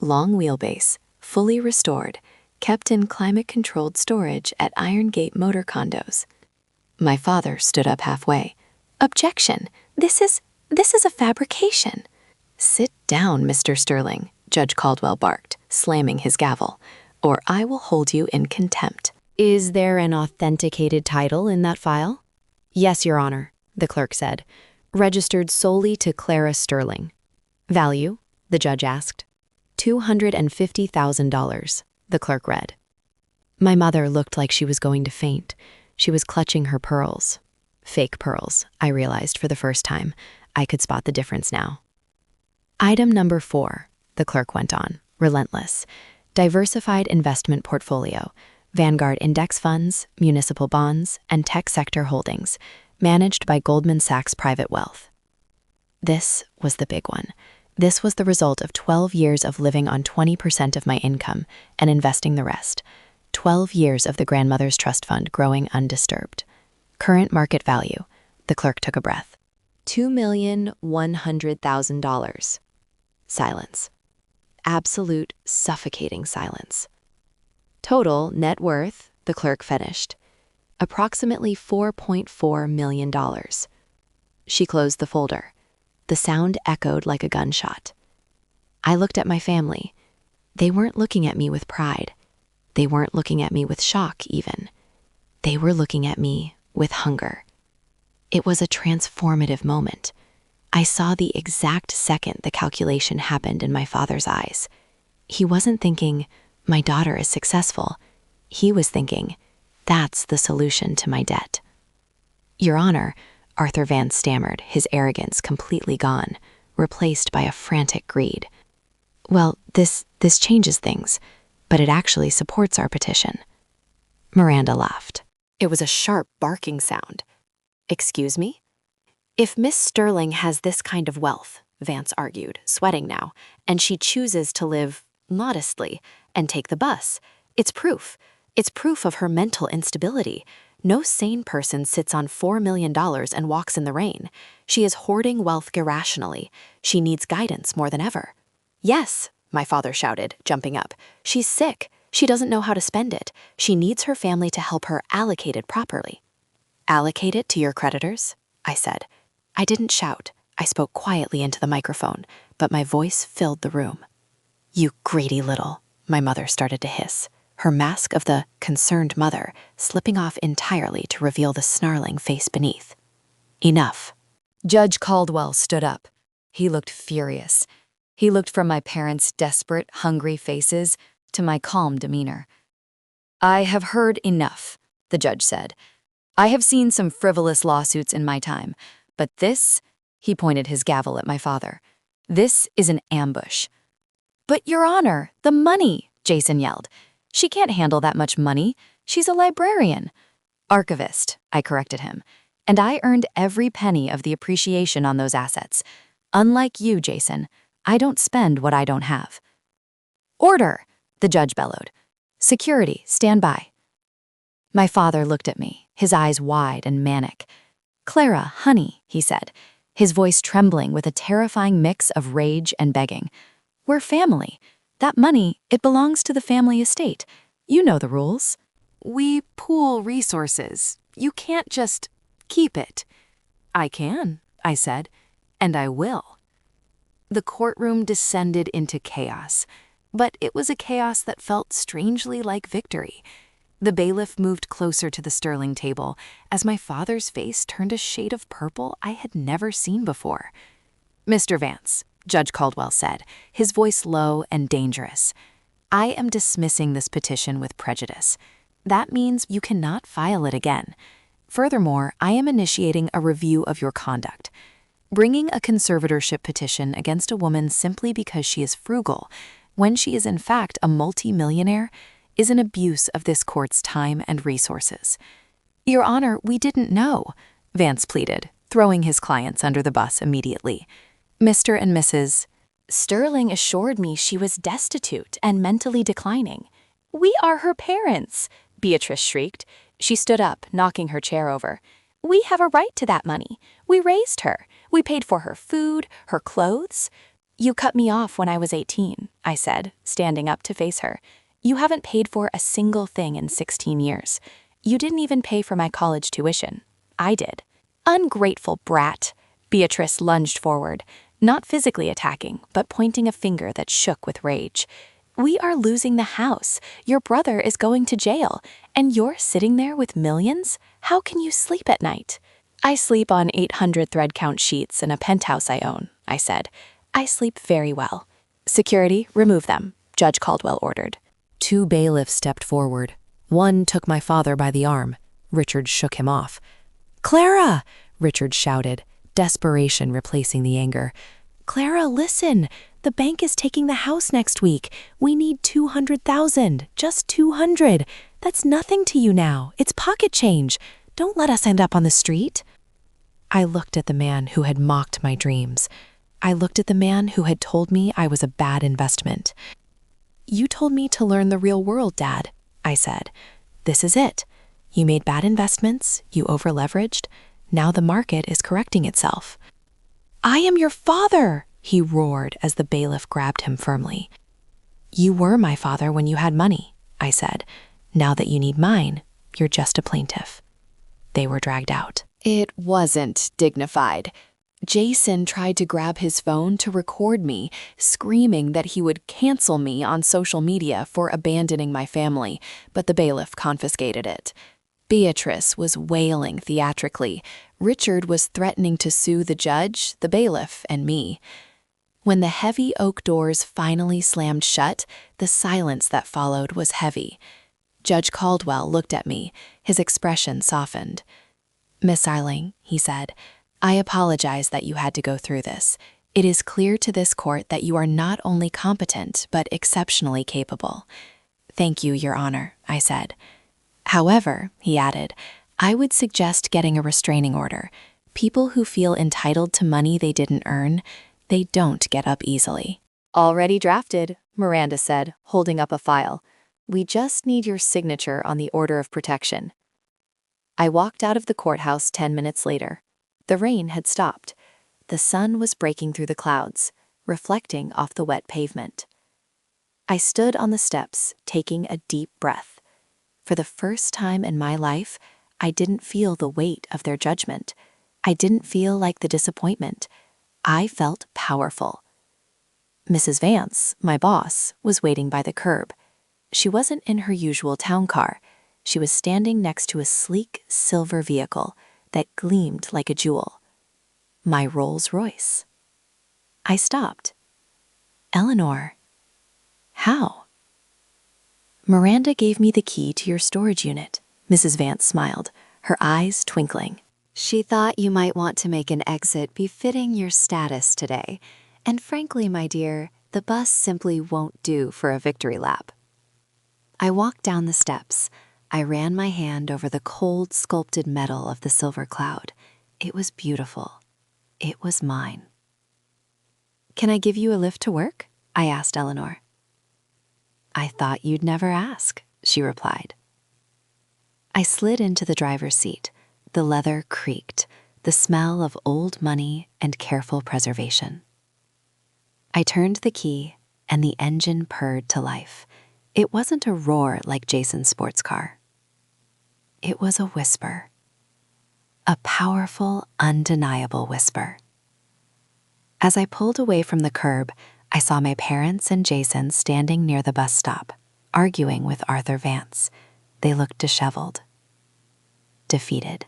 long wheelbase, fully restored, kept in climate-controlled storage at Iron Gate Motor Condos. My father stood up halfway. Objection. This is a fabrication. Sit down, Mr. Sterling, Judge Caldwell barked, slamming his gavel, or I will hold you in contempt. Is there an authenticated title in that file? Yes, Your Honor, the clerk said. Registered solely to Clara Sterling. Value? The judge asked. $250,000, the clerk read. My mother looked like she was going to faint. She was clutching her pearls. Fake pearls, I realized for the first time. I could spot the difference now. Item number 4, the clerk went on, relentless. Diversified investment portfolio, Vanguard index funds, municipal bonds, and tech sector holdings, managed by Goldman Sachs Private Wealth. This was the big one. This was the result of 12 years of living on 20% of my income and investing the rest. 12 years of the grandmother's trust fund growing undisturbed. Current market value. The clerk took a breath. $2,100,000. Silence. Absolute, suffocating silence. Total net worth, the clerk finished. Approximately $4.4 million. She closed the folder. The sound echoed like a gunshot. I looked at my family. They weren't looking at me with pride. They weren't looking at me with shock, even. They were looking at me with hunger. It was a transformative moment. I saw the exact second the calculation happened in my father's eyes. He wasn't thinking, my daughter is successful. He was thinking, that's the solution to my debt. Your Honor, Arthur Vance stammered, his arrogance completely gone, replaced by a frantic greed. Well, this changes things, but it actually supports our petition. Miranda laughed. It was a sharp barking sound. Excuse me? If Miss Sterling has this kind of wealth, Vance argued, sweating now, and she chooses to live modestly and take the bus, it's proof. It's proof of her mental instability. No sane person sits on $4 million and walks in the rain. She is hoarding wealth irrationally. She needs guidance more than ever. Yes, my father shouted, jumping up. She's sick. She doesn't know how to spend it. She needs her family to help her allocate it properly. Allocate it to your creditors? I said. I didn't shout. I spoke quietly into the microphone, but my voice filled the room. You greedy little, my mother started to hiss, her mask of the concerned mother slipping off entirely to reveal the snarling face beneath. Enough. Judge Caldwell stood up. He looked furious. He looked from my parents' desperate, hungry faces to my calm demeanor. I have heard enough, the judge said. I have seen some frivolous lawsuits in my time, but this, he pointed his gavel at my father, this is an ambush. But, Your Honor, the money, Jason yelled. She can't handle that much money. She's a librarian. Archivist, I corrected him. And I earned every penny of the appreciation on those assets. Unlike you, Jason, I don't spend what I don't have. Order, the judge bellowed. Security, stand by. My father looked at me, his eyes wide and manic. Clara, honey, he said, his voice trembling with a terrifying mix of rage and begging. We're family. That money, it belongs to the family estate. You know the rules. We pool resources. You can't just keep it. I can, I said, and I will. The courtroom descended into chaos, but it was a chaos that felt strangely like victory. The bailiff moved closer to the Sterling table as my father's face turned a shade of purple I had never seen before. Mr. Vance, Judge Caldwell said, his voice low and dangerous, I am dismissing this petition with prejudice. That means you cannot file it again. Furthermore, I am initiating a review of your conduct. Bringing a conservatorship petition against a woman simply because she is frugal, when she is in fact a multi-millionaire, is an abuse of this court's time and resources. Your Honor, we didn't know, Vance pleaded, throwing his clients under the bus immediately. Mr. and Mrs. Sterling assured me she was destitute and mentally declining. We are her parents, Beatrice shrieked. She stood up, knocking her chair over. We have a right to that money. We raised her. We paid for her food, her clothes. You cut me off when I was 18, I said, standing up to face her. You haven't paid for a single thing in 16 years. You didn't even pay for my college tuition. I did. Ungrateful brat. Beatrice lunged forward, not physically attacking, but pointing a finger that shook with rage. We are losing the house. Your brother is going to jail, and you're sitting there with millions? How can you sleep at night? I sleep on 800 thread count sheets in a penthouse I own, I said. I sleep very well. Security, remove them, Judge Caldwell ordered. 2 bailiffs stepped forward. One took my father by the arm. Richard shook him off. "Clara!" Richard shouted, desperation replacing the anger. "Clara, listen! The bank is taking the house next week. We need 200,000, just 200. That's nothing to you now. It's pocket change. Don't let us end up on the street." I looked at the man who had mocked my dreams. I looked at the man who had told me I was a bad investment. "You told me to learn the real world, Dad," I said. "This is it. You made bad investments, you over-leveraged. Now the market is correcting itself." "I am your father!" he roared as the bailiff grabbed him firmly. "You were my father when you had money," I said. "Now that you need mine, you're just a plaintiff." They were dragged out. It wasn't dignified. Jason tried to grab his phone to record me, screaming that he would cancel me on social media for abandoning my family, but the bailiff confiscated it. Beatrice was wailing theatrically. Richard was threatening to sue the judge, the bailiff, and me. When the heavy oak doors finally slammed shut, the silence that followed was heavy. Judge Caldwell looked at me, his expression softened. "Miss Arling," he said, "I apologize that you had to go through this. It is clear to this court that you are not only competent, but exceptionally capable." "Thank you, Your Honor," I said. "However," he added, "I would suggest getting a restraining order. People who feel entitled to money they didn't earn, they don't get up easily." "Already drafted," Miranda said, holding up a file. "We just need your signature on the order of protection." I walked out of the courthouse 10 minutes later. The rain had stopped. The sun was breaking through the clouds, reflecting off the wet pavement. I stood on the steps, taking a deep breath. For the first time in my life, I didn't feel the weight of their judgment. I didn't feel like the disappointment. I felt powerful. Mrs. Vance, my boss, was waiting by the curb. She wasn't in her usual town car. She was standing next to a sleek silver vehicle that gleamed like a jewel. My Rolls Royce. I stopped. "Eleanor, how?" "Miranda gave me the key to your storage unit," Mrs. Vance smiled, her eyes twinkling. "She thought you might want to make an exit befitting your status today. And frankly, my dear, the bus simply won't do for a victory lap." I walked down the steps. I ran my hand over the cold, sculpted metal of the silver cloud. It was beautiful. It was mine. "Can I give you a lift to work?" I asked Eleanor. "I thought you'd never ask," she replied. I slid into the driver's seat. The leather creaked, the smell of old money and careful preservation. I turned the key, and the engine purred to life. It wasn't a roar like Jason's sports car. It was a whisper. A powerful, undeniable whisper. As I pulled away from the curb, I saw my parents and Jason standing near the bus stop, arguing with Arthur Vance. They looked disheveled, defeated.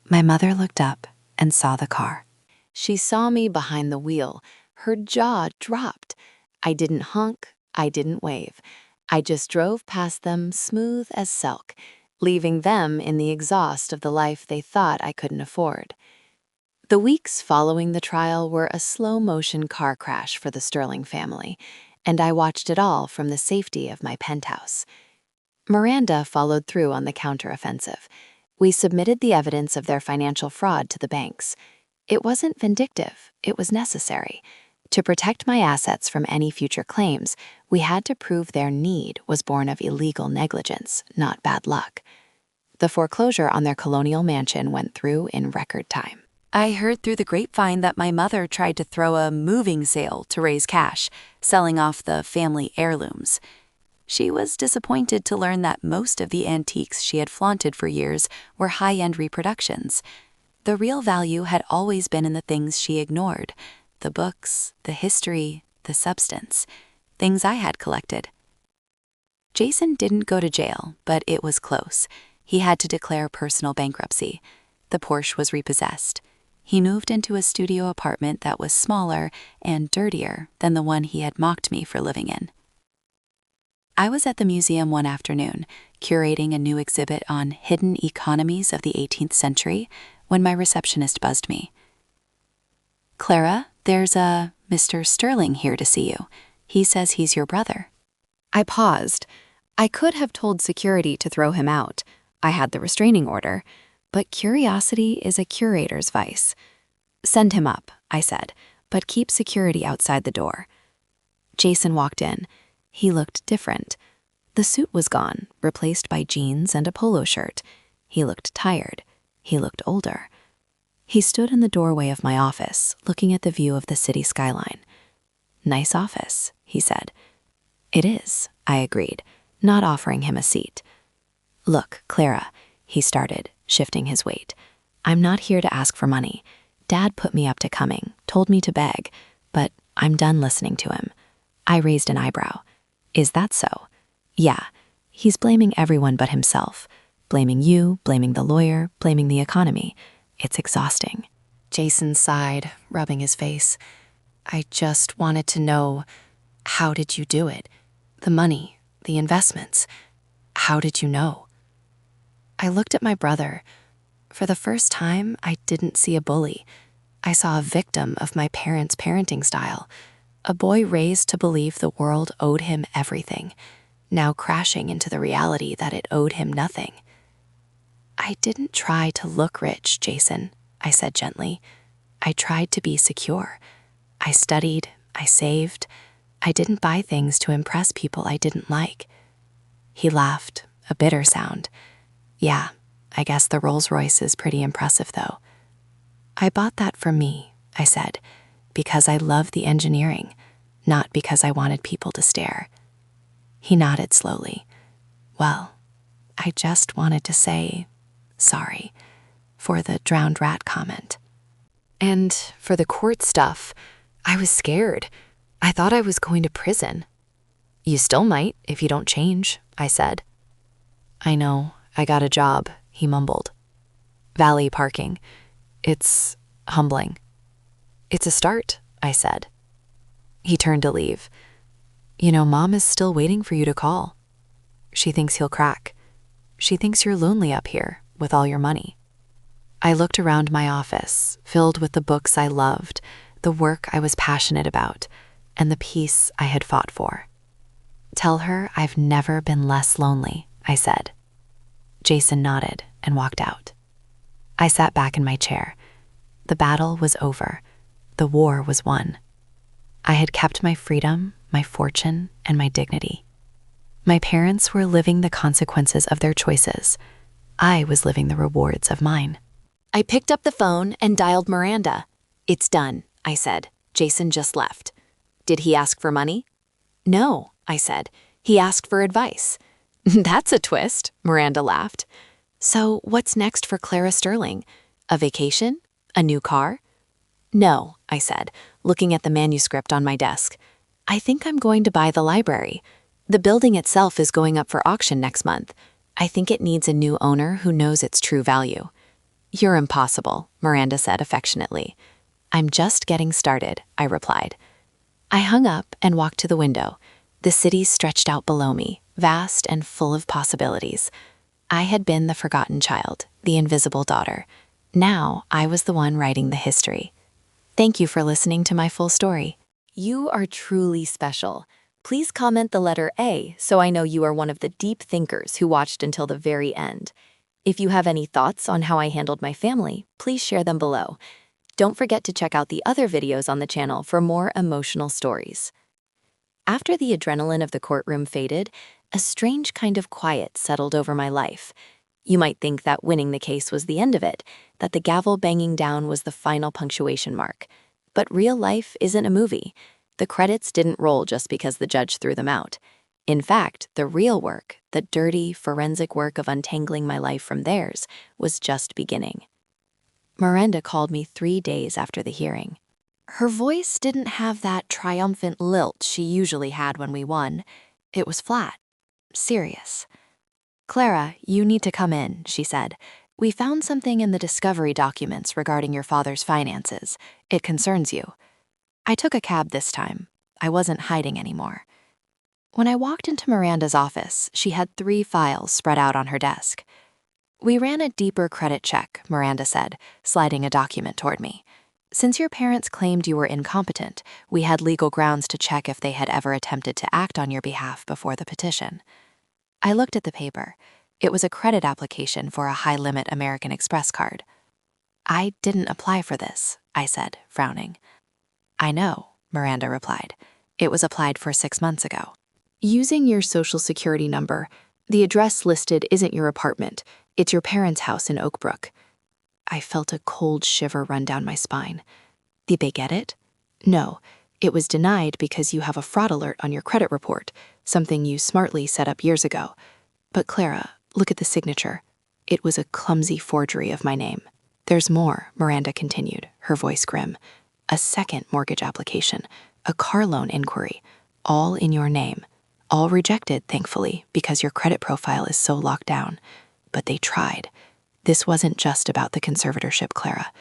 My mother looked up and saw the car. She saw me behind the wheel. Her jaw dropped. I didn't honk, I didn't wave. I just drove past them smooth as silk, leaving them in the exhaust of the life they thought I couldn't afford. The weeks following the trial were a slow-motion car crash for the Sterling family, and I watched it all from the safety of my penthouse. Miranda followed through on the counteroffensive. We submitted the evidence of their financial fraud to the banks. It wasn't vindictive, it was necessary. To protect my assets from any future claims, we had to prove their need was born of illegal negligence, not bad luck. The foreclosure on their colonial mansion went through in record time. I heard through the grapevine that my mother tried to throw a moving sale to raise cash, selling off the family heirlooms. She was disappointed to learn that most of the antiques she had flaunted for years were high-end reproductions. The real value had always been in the things she ignored: the books, the history, the substance, things I had collected. Jason didn't go to jail, but it was close. He had to declare personal bankruptcy. The Porsche was repossessed. He moved into a studio apartment that was smaller and dirtier than the one he had mocked me for living in. I was at the museum one afternoon, curating a new exhibit on hidden economies of the 18th century, when my receptionist buzzed me. "Clara, there's a Mr. Sterling here to see you. He says he's your brother." I paused. I could have told security to throw him out. I had the restraining order, but curiosity is a curator's vice. "Send him up," I said, "but keep security outside the door." Jason walked in. He looked different. The suit was gone, replaced by jeans and a polo shirt. He looked tired. He looked older. He stood in the doorway of my office, looking at the view of the city skyline. "Nice office," he said. "It is," I agreed, not offering him a seat. "Look, Clara," he started, shifting his weight. "I'm not here to ask for money. Dad put me up to coming, told me to beg, but I'm done listening to him." I raised an eyebrow. "Is that so?" "Yeah. He's blaming everyone but himself. Blaming you, blaming the lawyer, blaming the economy. It's exhausting." Jason sighed, rubbing his face. "I just wanted to know, how did you do it? The money, the investments. How did you know?" I looked at my brother. For the first time, I didn't see a bully. I saw a victim of my parents' parenting style. A boy raised to believe the world owed him everything, now crashing into the reality that it owed him nothing. "I didn't try to look rich, Jason," I said gently. "I tried to be secure. I studied, I saved. I didn't buy things to impress people I didn't like." He laughed, a bitter sound. "Yeah, I guess the Rolls-Royce is pretty impressive, though." "I bought that for me," I said, "because I love the engineering, not because I wanted people to stare." He nodded slowly. "Well, I just wanted to say sorry for the drowned rat comment. And for the court stuff, I was scared. I thought I was going to prison." "You still might if you don't change," I said. "I know, I got a job," he mumbled. "Valet parking. It's humbling." "It's a start," I said. He turned to leave. "You know, Mom is still waiting for you to call. She thinks he'll crack. She thinks you're lonely up here with all your money." I looked around my office, filled with the books I loved, the work I was passionate about, and the peace I had fought for. "Tell her I've never been less lonely," I said. Jason nodded and walked out. I sat back in my chair. The battle was over. The war was won. I had kept my freedom, my fortune, and my dignity. My parents were living the consequences of their choices. I was living the rewards of mine. I picked up the phone and dialed Miranda. "It's done," I said. "Jason just left." "Did he ask for money?" "No," I said. "He asked for advice." "That's a twist," Miranda laughed. "So what's next for Clara Sterling? A vacation? A new car?" "No," I said, looking at the manuscript on my desk. "I think I'm going to buy the library. The building itself is going up for auction next month. I think it needs a new owner who knows its true value." "You're impossible," Miranda said affectionately. "I'm just getting started," I replied. I hung up and walked to the window. The city stretched out below me, vast and full of possibilities. I had been the forgotten child, the invisible daughter. Now I was the one writing the history. Thank you for listening to my full story. You are truly special. Please comment the letter A so I know you are one of the deep thinkers who watched until the very end. If you have any thoughts on how I handled my family, please share them below. Don't forget to check out the other videos on the channel for more emotional stories. After the adrenaline of the courtroom faded, a strange kind of quiet settled over my life. You might think that winning the case was the end of it, that the gavel banging down was the final punctuation mark. But real life isn't a movie. The credits didn't roll just because the judge threw them out. In fact, the real work, the dirty, forensic work of untangling my life from theirs, was just beginning. Miranda called me 3 days after the hearing. Her voice didn't have that triumphant lilt she usually had when we won. It was flat, serious. "Clara, you need to come in," she said. "We found something in the discovery documents regarding your father's finances. It concerns you." I took a cab this time. I wasn't hiding anymore. When I walked into Miranda's office, she had 3 files spread out on her desk. "We ran a deeper credit check," Miranda said, sliding a document toward me. "Since your parents claimed you were incompetent, we had legal grounds to check if they had ever attempted to act on your behalf before the petition." I looked at the paper. It was a credit application for a high-limit American Express card. "I didn't apply for this," I said, frowning. "I know," Miranda replied. "It was applied for 6 months ago. Using your social security number, the address listed isn't your apartment. It's your parents' house in Oak Brook." I felt a cold shiver run down my spine. "Did they get it?" "No, it was denied because you have a fraud alert on your credit report, something you smartly set up years ago. But Clara, look at the signature. It was a clumsy forgery of my name." "There's more," Miranda continued, her voice grim. "A second mortgage application, a car loan inquiry, all in your name. All rejected, thankfully, because your credit profile is so locked down. But they tried. This wasn't just about the conservatorship, Clara.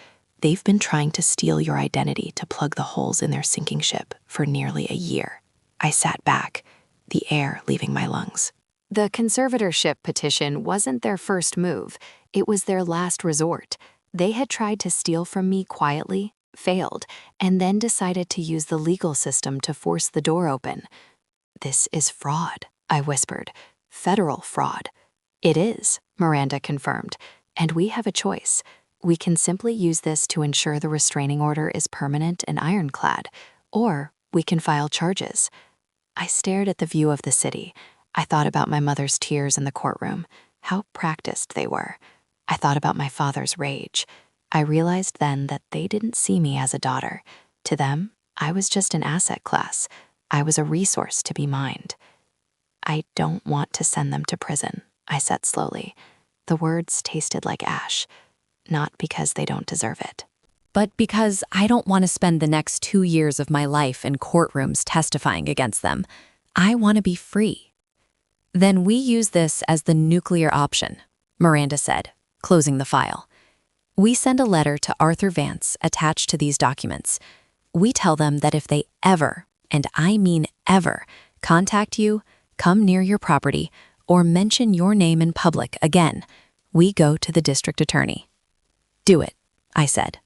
They've been trying to steal your identity to plug the holes in their sinking ship for nearly a year." I sat back, the air leaving my lungs. The conservatorship petition wasn't their first move. It was their last resort. They had tried to steal from me quietly, failed, and then decided to use the legal system to force the door open. "This is fraud," I whispered. "Federal fraud." "It is," Miranda confirmed, "and we have a choice. We can simply use this to ensure the restraining order is permanent and ironclad, or we can file charges." I stared at the view of the city. I thought about my mother's tears in the courtroom, how practiced they were. I thought about my father's rage. I realized then that they didn't see me as a daughter. To them, I was just an asset class. I was a resource to be mined. "I don't want to send them to prison," I said slowly. The words tasted like ash, not because they don't deserve it, but because I don't want to spend the next 2 years of my life in courtrooms testifying against them. I want to be free. "Then we use this as the nuclear option," Miranda said, closing the file. "We send a letter to Arthur Vance attached to these documents. We tell them that if they ever, and I mean ever, contact you, come near your property, or mention your name in public again, we go to the district attorney." "Do it," I said.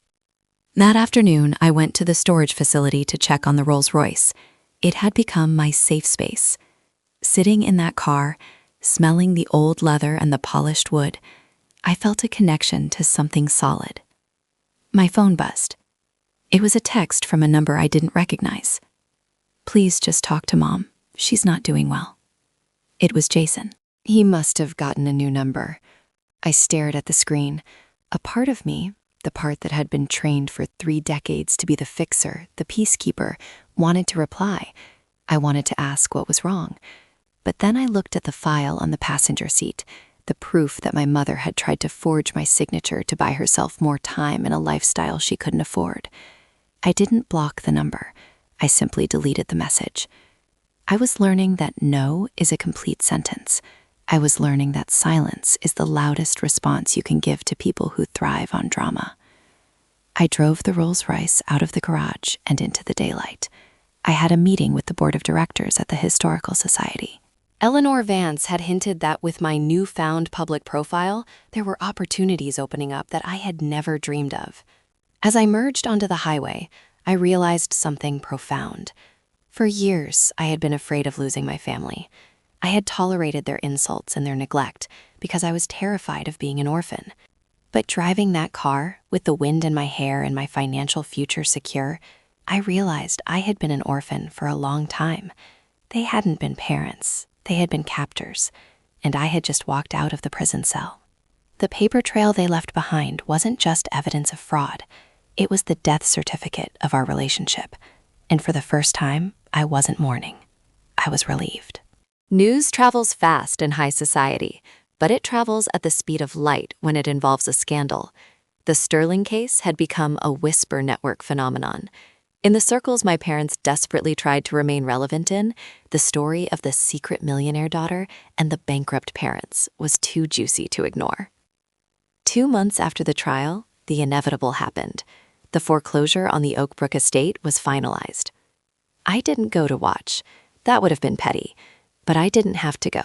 That afternoon, I went to the storage facility to check on the Rolls-Royce. It had become my safe space. Sitting in that car, smelling the old leather and the polished wood, I felt a connection to something solid. My phone buzzed. It was a text from a number I didn't recognize. "Please just talk to Mom. She's not doing well." It was Jason. He must have gotten a new number. I stared at the screen. A part of me, the part that had been trained for 3 decades to be the fixer, the peacekeeper, wanted to reply. I wanted to ask what was wrong. But then I looked at the file on the passenger seat, the proof that my mother had tried to forge my signature to buy herself more time in a lifestyle she couldn't afford. I didn't block the number. I simply deleted the message. I was learning that no is a complete sentence. I was learning that silence is the loudest response you can give to people who thrive on drama. I drove the Rolls-Royce out of the garage and into the daylight. I had a meeting with the board of directors at the Historical Society. Eleanor Vance had hinted that with my newfound public profile, there were opportunities opening up that I had never dreamed of. As I merged onto the highway, I realized something profound. For years, I had been afraid of losing my family. I had tolerated their insults and their neglect because I was terrified of being an orphan. But driving that car, with the wind in my hair and my financial future secure, I realized I had been an orphan for a long time. They hadn't been parents, they had been captors, and I had just walked out of the prison cell. The paper trail they left behind wasn't just evidence of fraud. It was the death certificate of our relationship. And for the first time, I wasn't mourning. I was relieved. News travels fast in high society, but it travels at the speed of light when it involves a scandal. The Sterling case had become a whisper network phenomenon. In the circles my parents desperately tried to remain relevant in, the story of the secret millionaire daughter and the bankrupt parents was too juicy to ignore. 2 months after the trial, the inevitable happened. The foreclosure on the Oakbrook estate was finalized. I didn't go to watch. That would have been petty. But I didn't have to go.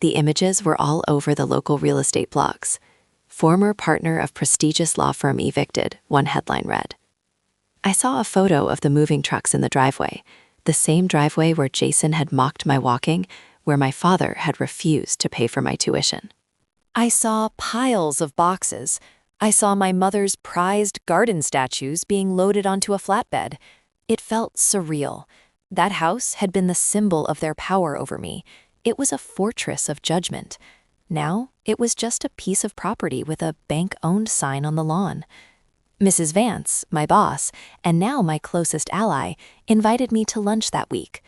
The images were all over the local real estate blogs. Former partner of prestigious law firm evicted, one headline read. I saw a photo of the moving trucks in the driveway, the same driveway where Jason had mocked my walking, where my father had refused to pay for my tuition. I saw piles of boxes. I saw my mother's prized garden statues being loaded onto a flatbed. It felt surreal. That house had been the symbol of their power over me. It was a fortress of judgment. Now, it was just a piece of property with a bank-owned sign on the lawn. Mrs. Vance, my boss, and now my closest ally, invited me to lunch that week.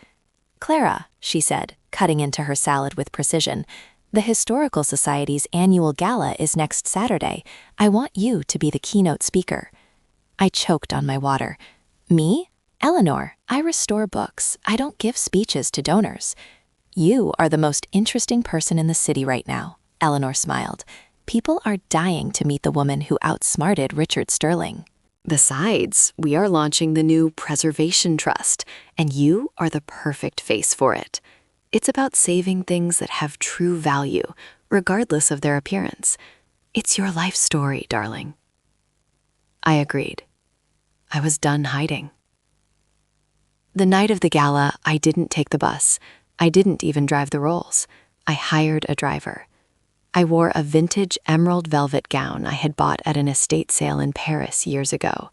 "Clara," she said, cutting into her salad with precision, "the Historical Society's annual gala is next Saturday. I want you to be the keynote speaker." I choked on my water. "Me? Eleanor, I restore books. I don't give speeches to donors." "You are the most interesting person in the city right now," Eleanor smiled. "People are dying to meet the woman who outsmarted Richard Sterling." "Besides, we are launching the new Preservation Trust, and you are the perfect face for it. It's about saving things that have true value, regardless of their appearance. It's your life story, darling." I agreed. I was done hiding. The night of the gala, I didn't take the bus. I didn't even drive the rolls. I hired a driver. I wore a vintage emerald velvet gown I had bought at an estate sale in Paris years ago,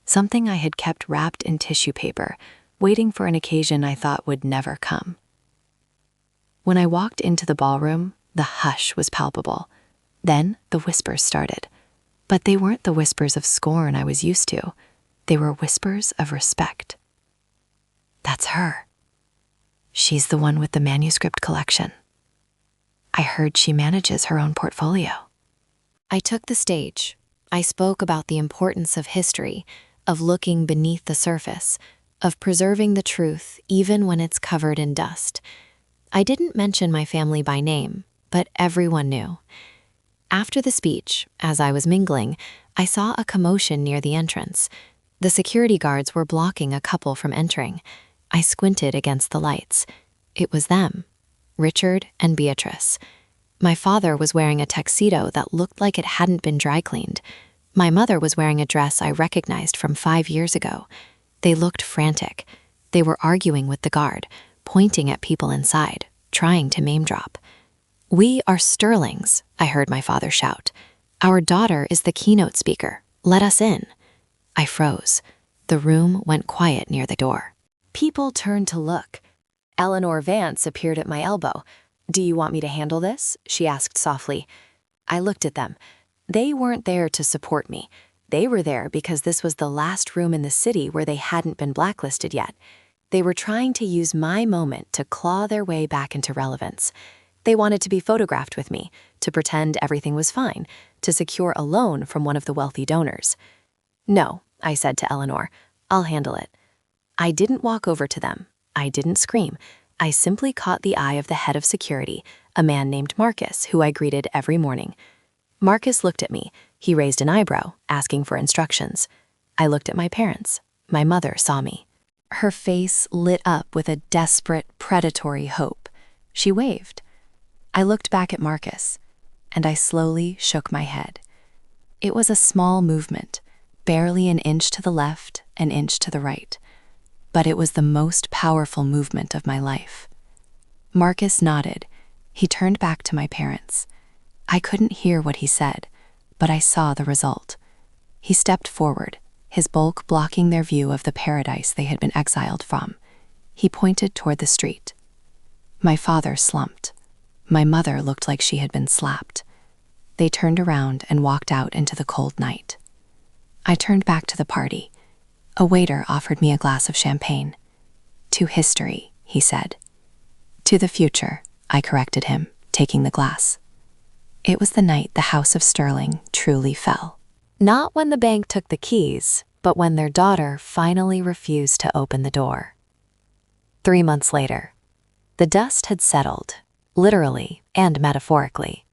something I had kept wrapped in tissue paper, waiting for an occasion I thought would never come. When I walked into the ballroom, the hush was palpable. Then the whispers started. But they weren't the whispers of scorn I was used to. They were whispers of respect. "That's her. She's the one with the manuscript collection. I heard she manages her own portfolio." I took the stage. I spoke about the importance of history, of looking beneath the surface, of preserving the truth even when it's covered in dust. I didn't mention my family by name, but everyone knew. After the speech, as I was mingling, I saw a commotion near the entrance. The security guards were blocking a couple from entering. I squinted against the lights. It was them, Richard and Beatrice. My father was wearing a tuxedo that looked like it hadn't been dry cleaned. My mother was wearing a dress I recognized from 5 years ago. They looked frantic. They were arguing with the guard, pointing at people inside, trying to name drop. "We are Sterlings," I heard my father shout. "Our daughter is the keynote speaker. Let us in." I froze. The room went quiet near the door. People turned to look. Eleanor Vance appeared at my elbow. "Do you want me to handle this?" she asked softly. I looked at them. They weren't there to support me. They were there because this was the last room in the city where they hadn't been blacklisted yet. They were trying to use my moment to claw their way back into relevance. They wanted to be photographed with me, to pretend everything was fine, to secure a loan from one of the wealthy donors. "No," I said to Eleanor, "I'll handle it." I didn't walk over to them. I didn't scream. I simply caught the eye of the head of security, a man named Marcus, who I greeted every morning. Marcus looked at me. He raised an eyebrow, asking for instructions. I looked at my parents. My mother saw me. Her face lit up with a desperate, predatory hope. She waved. I looked back at Marcus, and I slowly shook my head. It was a small movement, barely an inch to the left, an inch to the right. But it was the most powerful movement of my life. Marcus nodded. He turned back to my parents. I couldn't hear what he said, but I saw the result. He stepped forward, his bulk blocking their view of the paradise they had been exiled from. He pointed toward the street. My father slumped. My mother looked like she had been slapped. They turned around and walked out into the cold night. I turned back to the party. A waiter offered me a glass of champagne. "To history," he said. "To the future," I corrected him, taking the glass. It was the night the House of Sterling truly fell. Not when the bank took the keys, but when their daughter finally refused to open the door. 3 months later, the dust had settled, literally and metaphorically.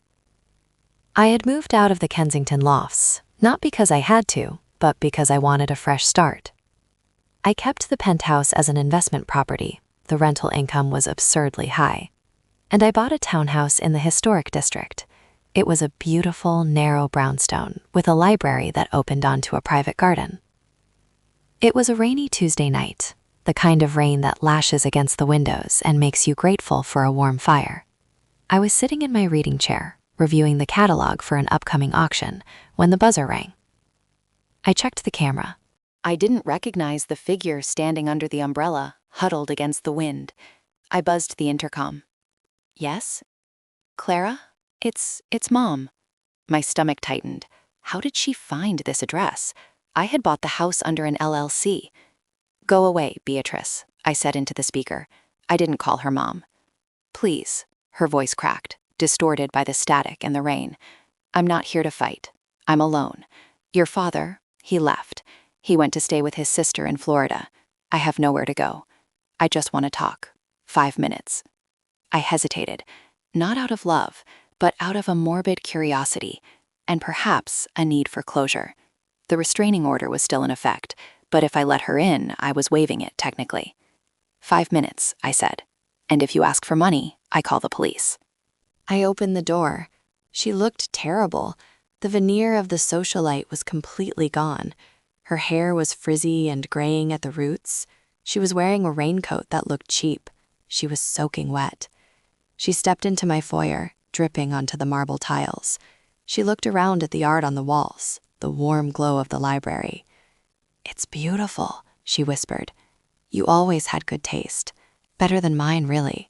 I had moved out of the Kensington lofts, not because I had to, but because I wanted a fresh start. I kept the penthouse as an investment property. The rental income was absurdly high. And I bought a townhouse in the historic district. It was a beautiful, narrow brownstone with a library that opened onto a private garden. It was a rainy Tuesday night, the kind of rain that lashes against the windows and makes you grateful for a warm fire. I was sitting in my reading chair, reviewing the catalog for an upcoming auction, when the buzzer rang. I checked the camera. I didn't recognize the figure standing under the umbrella, huddled against the wind. I buzzed the intercom. Yes? Clara? It's Mom. My stomach tightened. How did she find this address? I had bought the house under an LLC. Go away, Beatrice, I said into the speaker. I didn't call her Mom. Please, her voice cracked, distorted by the static and the rain. I'm not here to fight. I'm alone. Your father, he left. He went to stay with his sister in Florida. I have nowhere to go. I just want to talk. 5 minutes. I hesitated, not out of love, but out of a morbid curiosity, and perhaps a need for closure. The restraining order was still in effect, but if I let her in, I was waiving it technically. 5 minutes, I said. And if you ask for money, I call the police. I opened the door. She looked terrible. The veneer of the socialite was completely gone. Her hair was frizzy and graying at the roots. She was wearing a raincoat that looked cheap. She was soaking wet. She stepped into my foyer, dripping onto the marble tiles. She looked around at the art on the walls, the warm glow of the library. It's beautiful, she whispered. You always had good taste. Better than mine, really.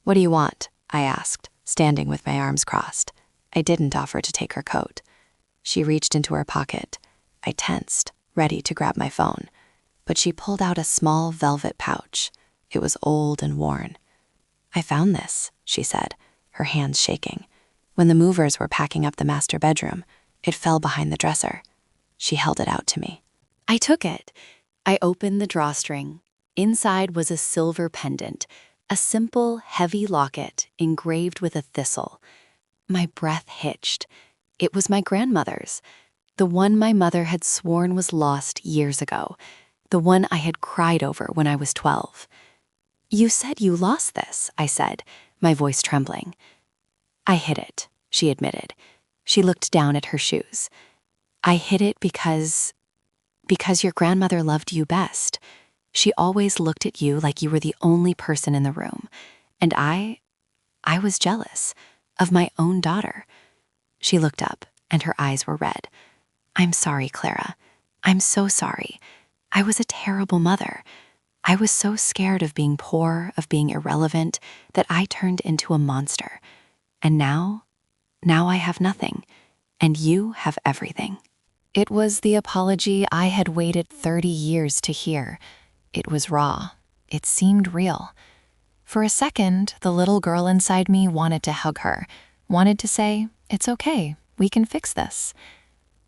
What do you want? I asked, standing with my arms crossed. I didn't offer to take her coat. She reached into her pocket. I tensed, ready to grab my phone. But she pulled out a small velvet pouch. It was old and worn. I found this, she said, her hands shaking. When the movers were packing up the master bedroom, it fell behind the dresser. She held it out to me. I took it. I opened the drawstring. Inside was a silver pendant, a simple, heavy locket engraved with a thistle. My breath hitched. It was my grandmother's, the one my mother had sworn was lost years ago, the one I had cried over when I was 12. You said you lost this, I said, my voice trembling. I hid it, she admitted. She looked down at her shoes. I hid it because your grandmother loved you best. She always looked at you like you were the only person in the room. And I was jealous of my own daughter. She looked up, and her eyes were red. I'm sorry, Clara. I'm so sorry. I was a terrible mother. I was so scared of being poor, of being irrelevant, that I turned into a monster. And now I have nothing, and you have everything. It was the apology I had waited 30 years to hear. It was raw. It seemed real. For a second, the little girl inside me wanted to hug her, wanted to say, "It's okay, we can fix this."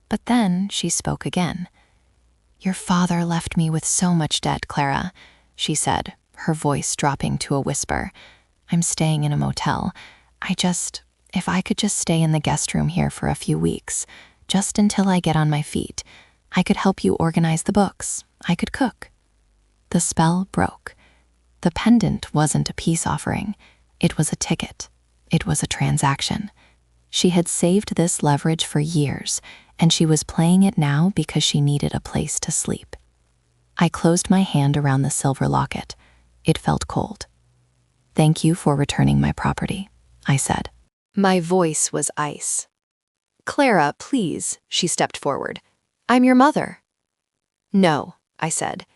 But then she spoke again. Your father left me with so much debt, Clara, she said, her voice dropping to a whisper. I'm staying in a motel. If I could just stay in the guest room here for a few weeks, just until I get on my feet, I could help you organize the books. I could cook. The spell broke. The pendant wasn't a peace offering. It was a ticket. It was a transaction. She had saved this leverage for years, and she was playing it now because she needed a place to sleep. I closed my hand around the silver locket. It felt cold. Thank you for returning my property, I said. My voice was ice. Clara, please, she stepped forward. I'm your mother. No, I said.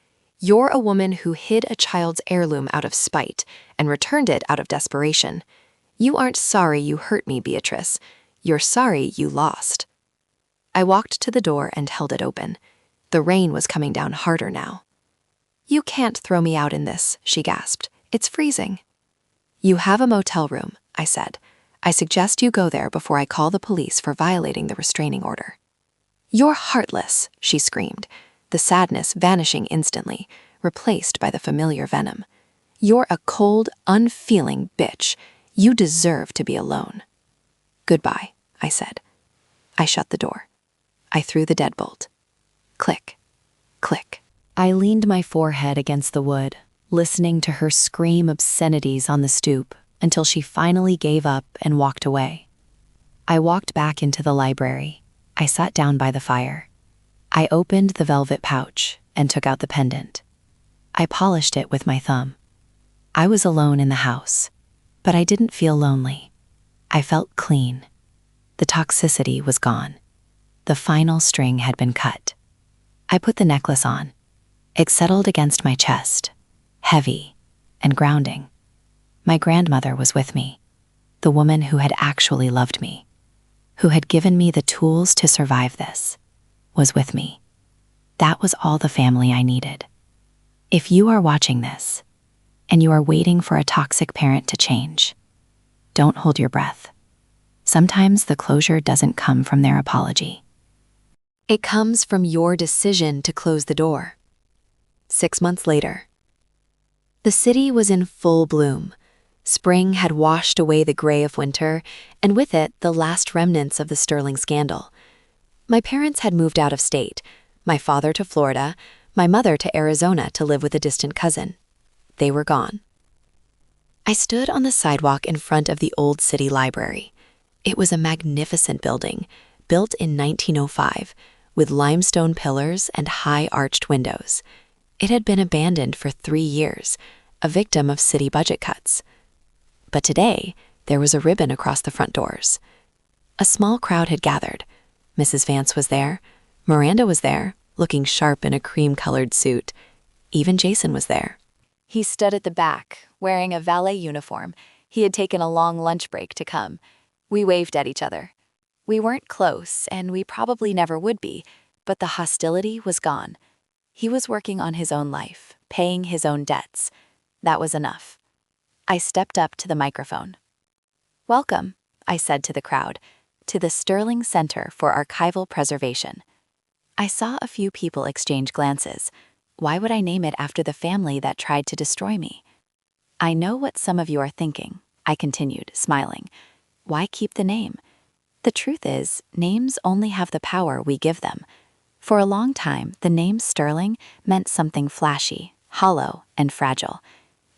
You're a woman who hid a child's heirloom out of spite and returned it out of desperation. You aren't sorry you hurt me, Beatrice. You're sorry you lost. I walked to the door and held it open. The rain was coming down harder now. You can't throw me out in this, she gasped. It's freezing. You have a motel room, I said. I suggest you go there before I call the police for violating the restraining order. You're heartless, she screamed, the sadness vanishing instantly, replaced by the familiar venom. You're a cold, unfeeling bitch. You deserve to be alone. Goodbye, I said. I shut the door. I threw the deadbolt. Click, click. I leaned my forehead against the wood, listening to her scream obscenities on the stoop until she finally gave up and walked away. I walked back into the library. I sat down by the fire. I opened the velvet pouch and took out the pendant. I polished it with my thumb. I was alone in the house, but I didn't feel lonely. I felt clean. The toxicity was gone. The final string had been cut. I put the necklace on. It settled against my chest, heavy and grounding. My grandmother was with me, the woman who had actually loved me, who had given me the tools to survive this, was with me. That was all the family I needed. If you are watching this, and you are waiting for a toxic parent to change, don't hold your breath. Sometimes the closure doesn't come from their apology. It comes from your decision to close the door. 6 months later. The city was in full bloom. Spring had washed away the gray of winter, and with it, the last remnants of the Sterling scandal. My parents had moved out of state, my father to Florida, my mother to Arizona to live with a distant cousin. They were gone. I stood on the sidewalk in front of the old city library. It was a magnificent building, built in 1905, with limestone pillars and high arched windows. It had been abandoned for 3 years, a victim of city budget cuts. But today, there was a ribbon across the front doors. A small crowd had gathered. Mrs. Vance was there. Miranda was there, looking sharp in a cream-colored suit. Even Jason was there. He stood at the back, wearing a valet uniform. He had taken a long lunch break to come. We waved at each other. We weren't close, and we probably never would be, but the hostility was gone. He was working on his own life, paying his own debts. That was enough. I stepped up to the microphone. Welcome, I said to the crowd, to the Sterling Center for Archival Preservation. I saw a few people exchange glances. Why would I name it after the family that tried to destroy me? I know what some of you are thinking, I continued, smiling. Why keep the name? The truth is, names only have the power we give them. For a long time, the name Sterling meant something flashy, hollow, and fragile.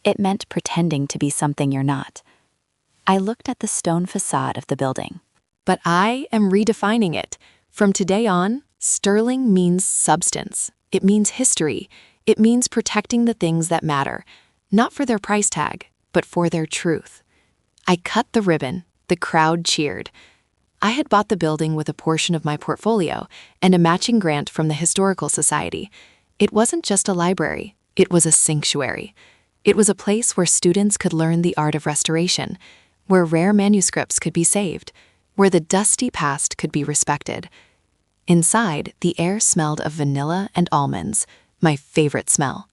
It meant pretending to be something you're not. I looked at the stone facade of the building. But I am redefining it. From today on, Sterling means substance. It means history. It means protecting the things that matter, not for their price tag, but for their truth. I cut the ribbon. The crowd cheered. I had bought the building with a portion of my portfolio and a matching grant from the Historical Society. It wasn't just a library. It was a sanctuary. It was a place where students could learn the art of restoration, where rare manuscripts could be saved, where the dusty past could be respected. Inside, the air smelled of vanilla and almonds, my favorite smell.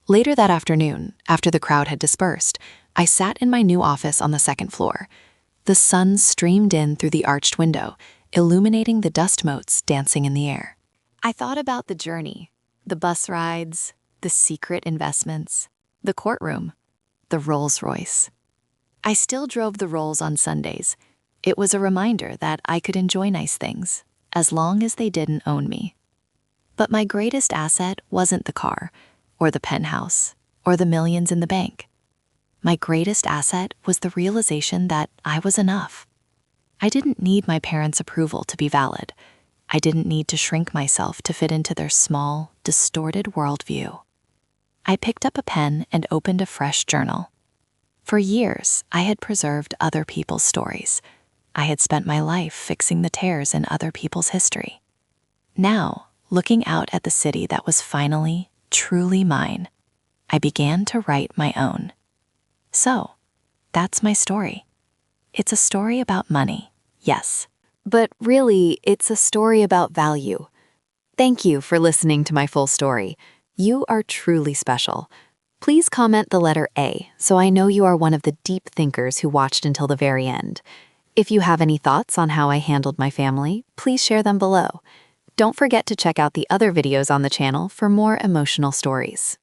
Later that afternoon, after the crowd had dispersed, I sat in my new office on the second floor. The sun streamed in through the arched window, illuminating the dust motes dancing in the air. I thought about the journey, the bus rides, the secret investments, the courtroom, the Rolls Royce. I still drove the Rolls on Sundays. It was a reminder that I could enjoy nice things, as long as they didn't own me. But my greatest asset wasn't the car, or the penthouse, or the millions in the bank. My greatest asset was the realization that I was enough. I didn't need my parents' approval to be valid. I didn't need to shrink myself to fit into their small, distorted worldview. I picked up a pen and opened a fresh journal. For years, I had preserved other people's stories. I had spent my life fixing the tears in other people's history. Now, looking out at the city that was finally, truly mine, I began to write my own. So, that's my story. It's a story about money, yes. But really, it's a story about value. Thank you for listening to my full story. You are truly special. Please comment the letter A so I know you are one of the deep thinkers who watched until the very end. If you have any thoughts on how I handled my family, please share them below. Don't forget to check out the other videos on the channel for more emotional stories.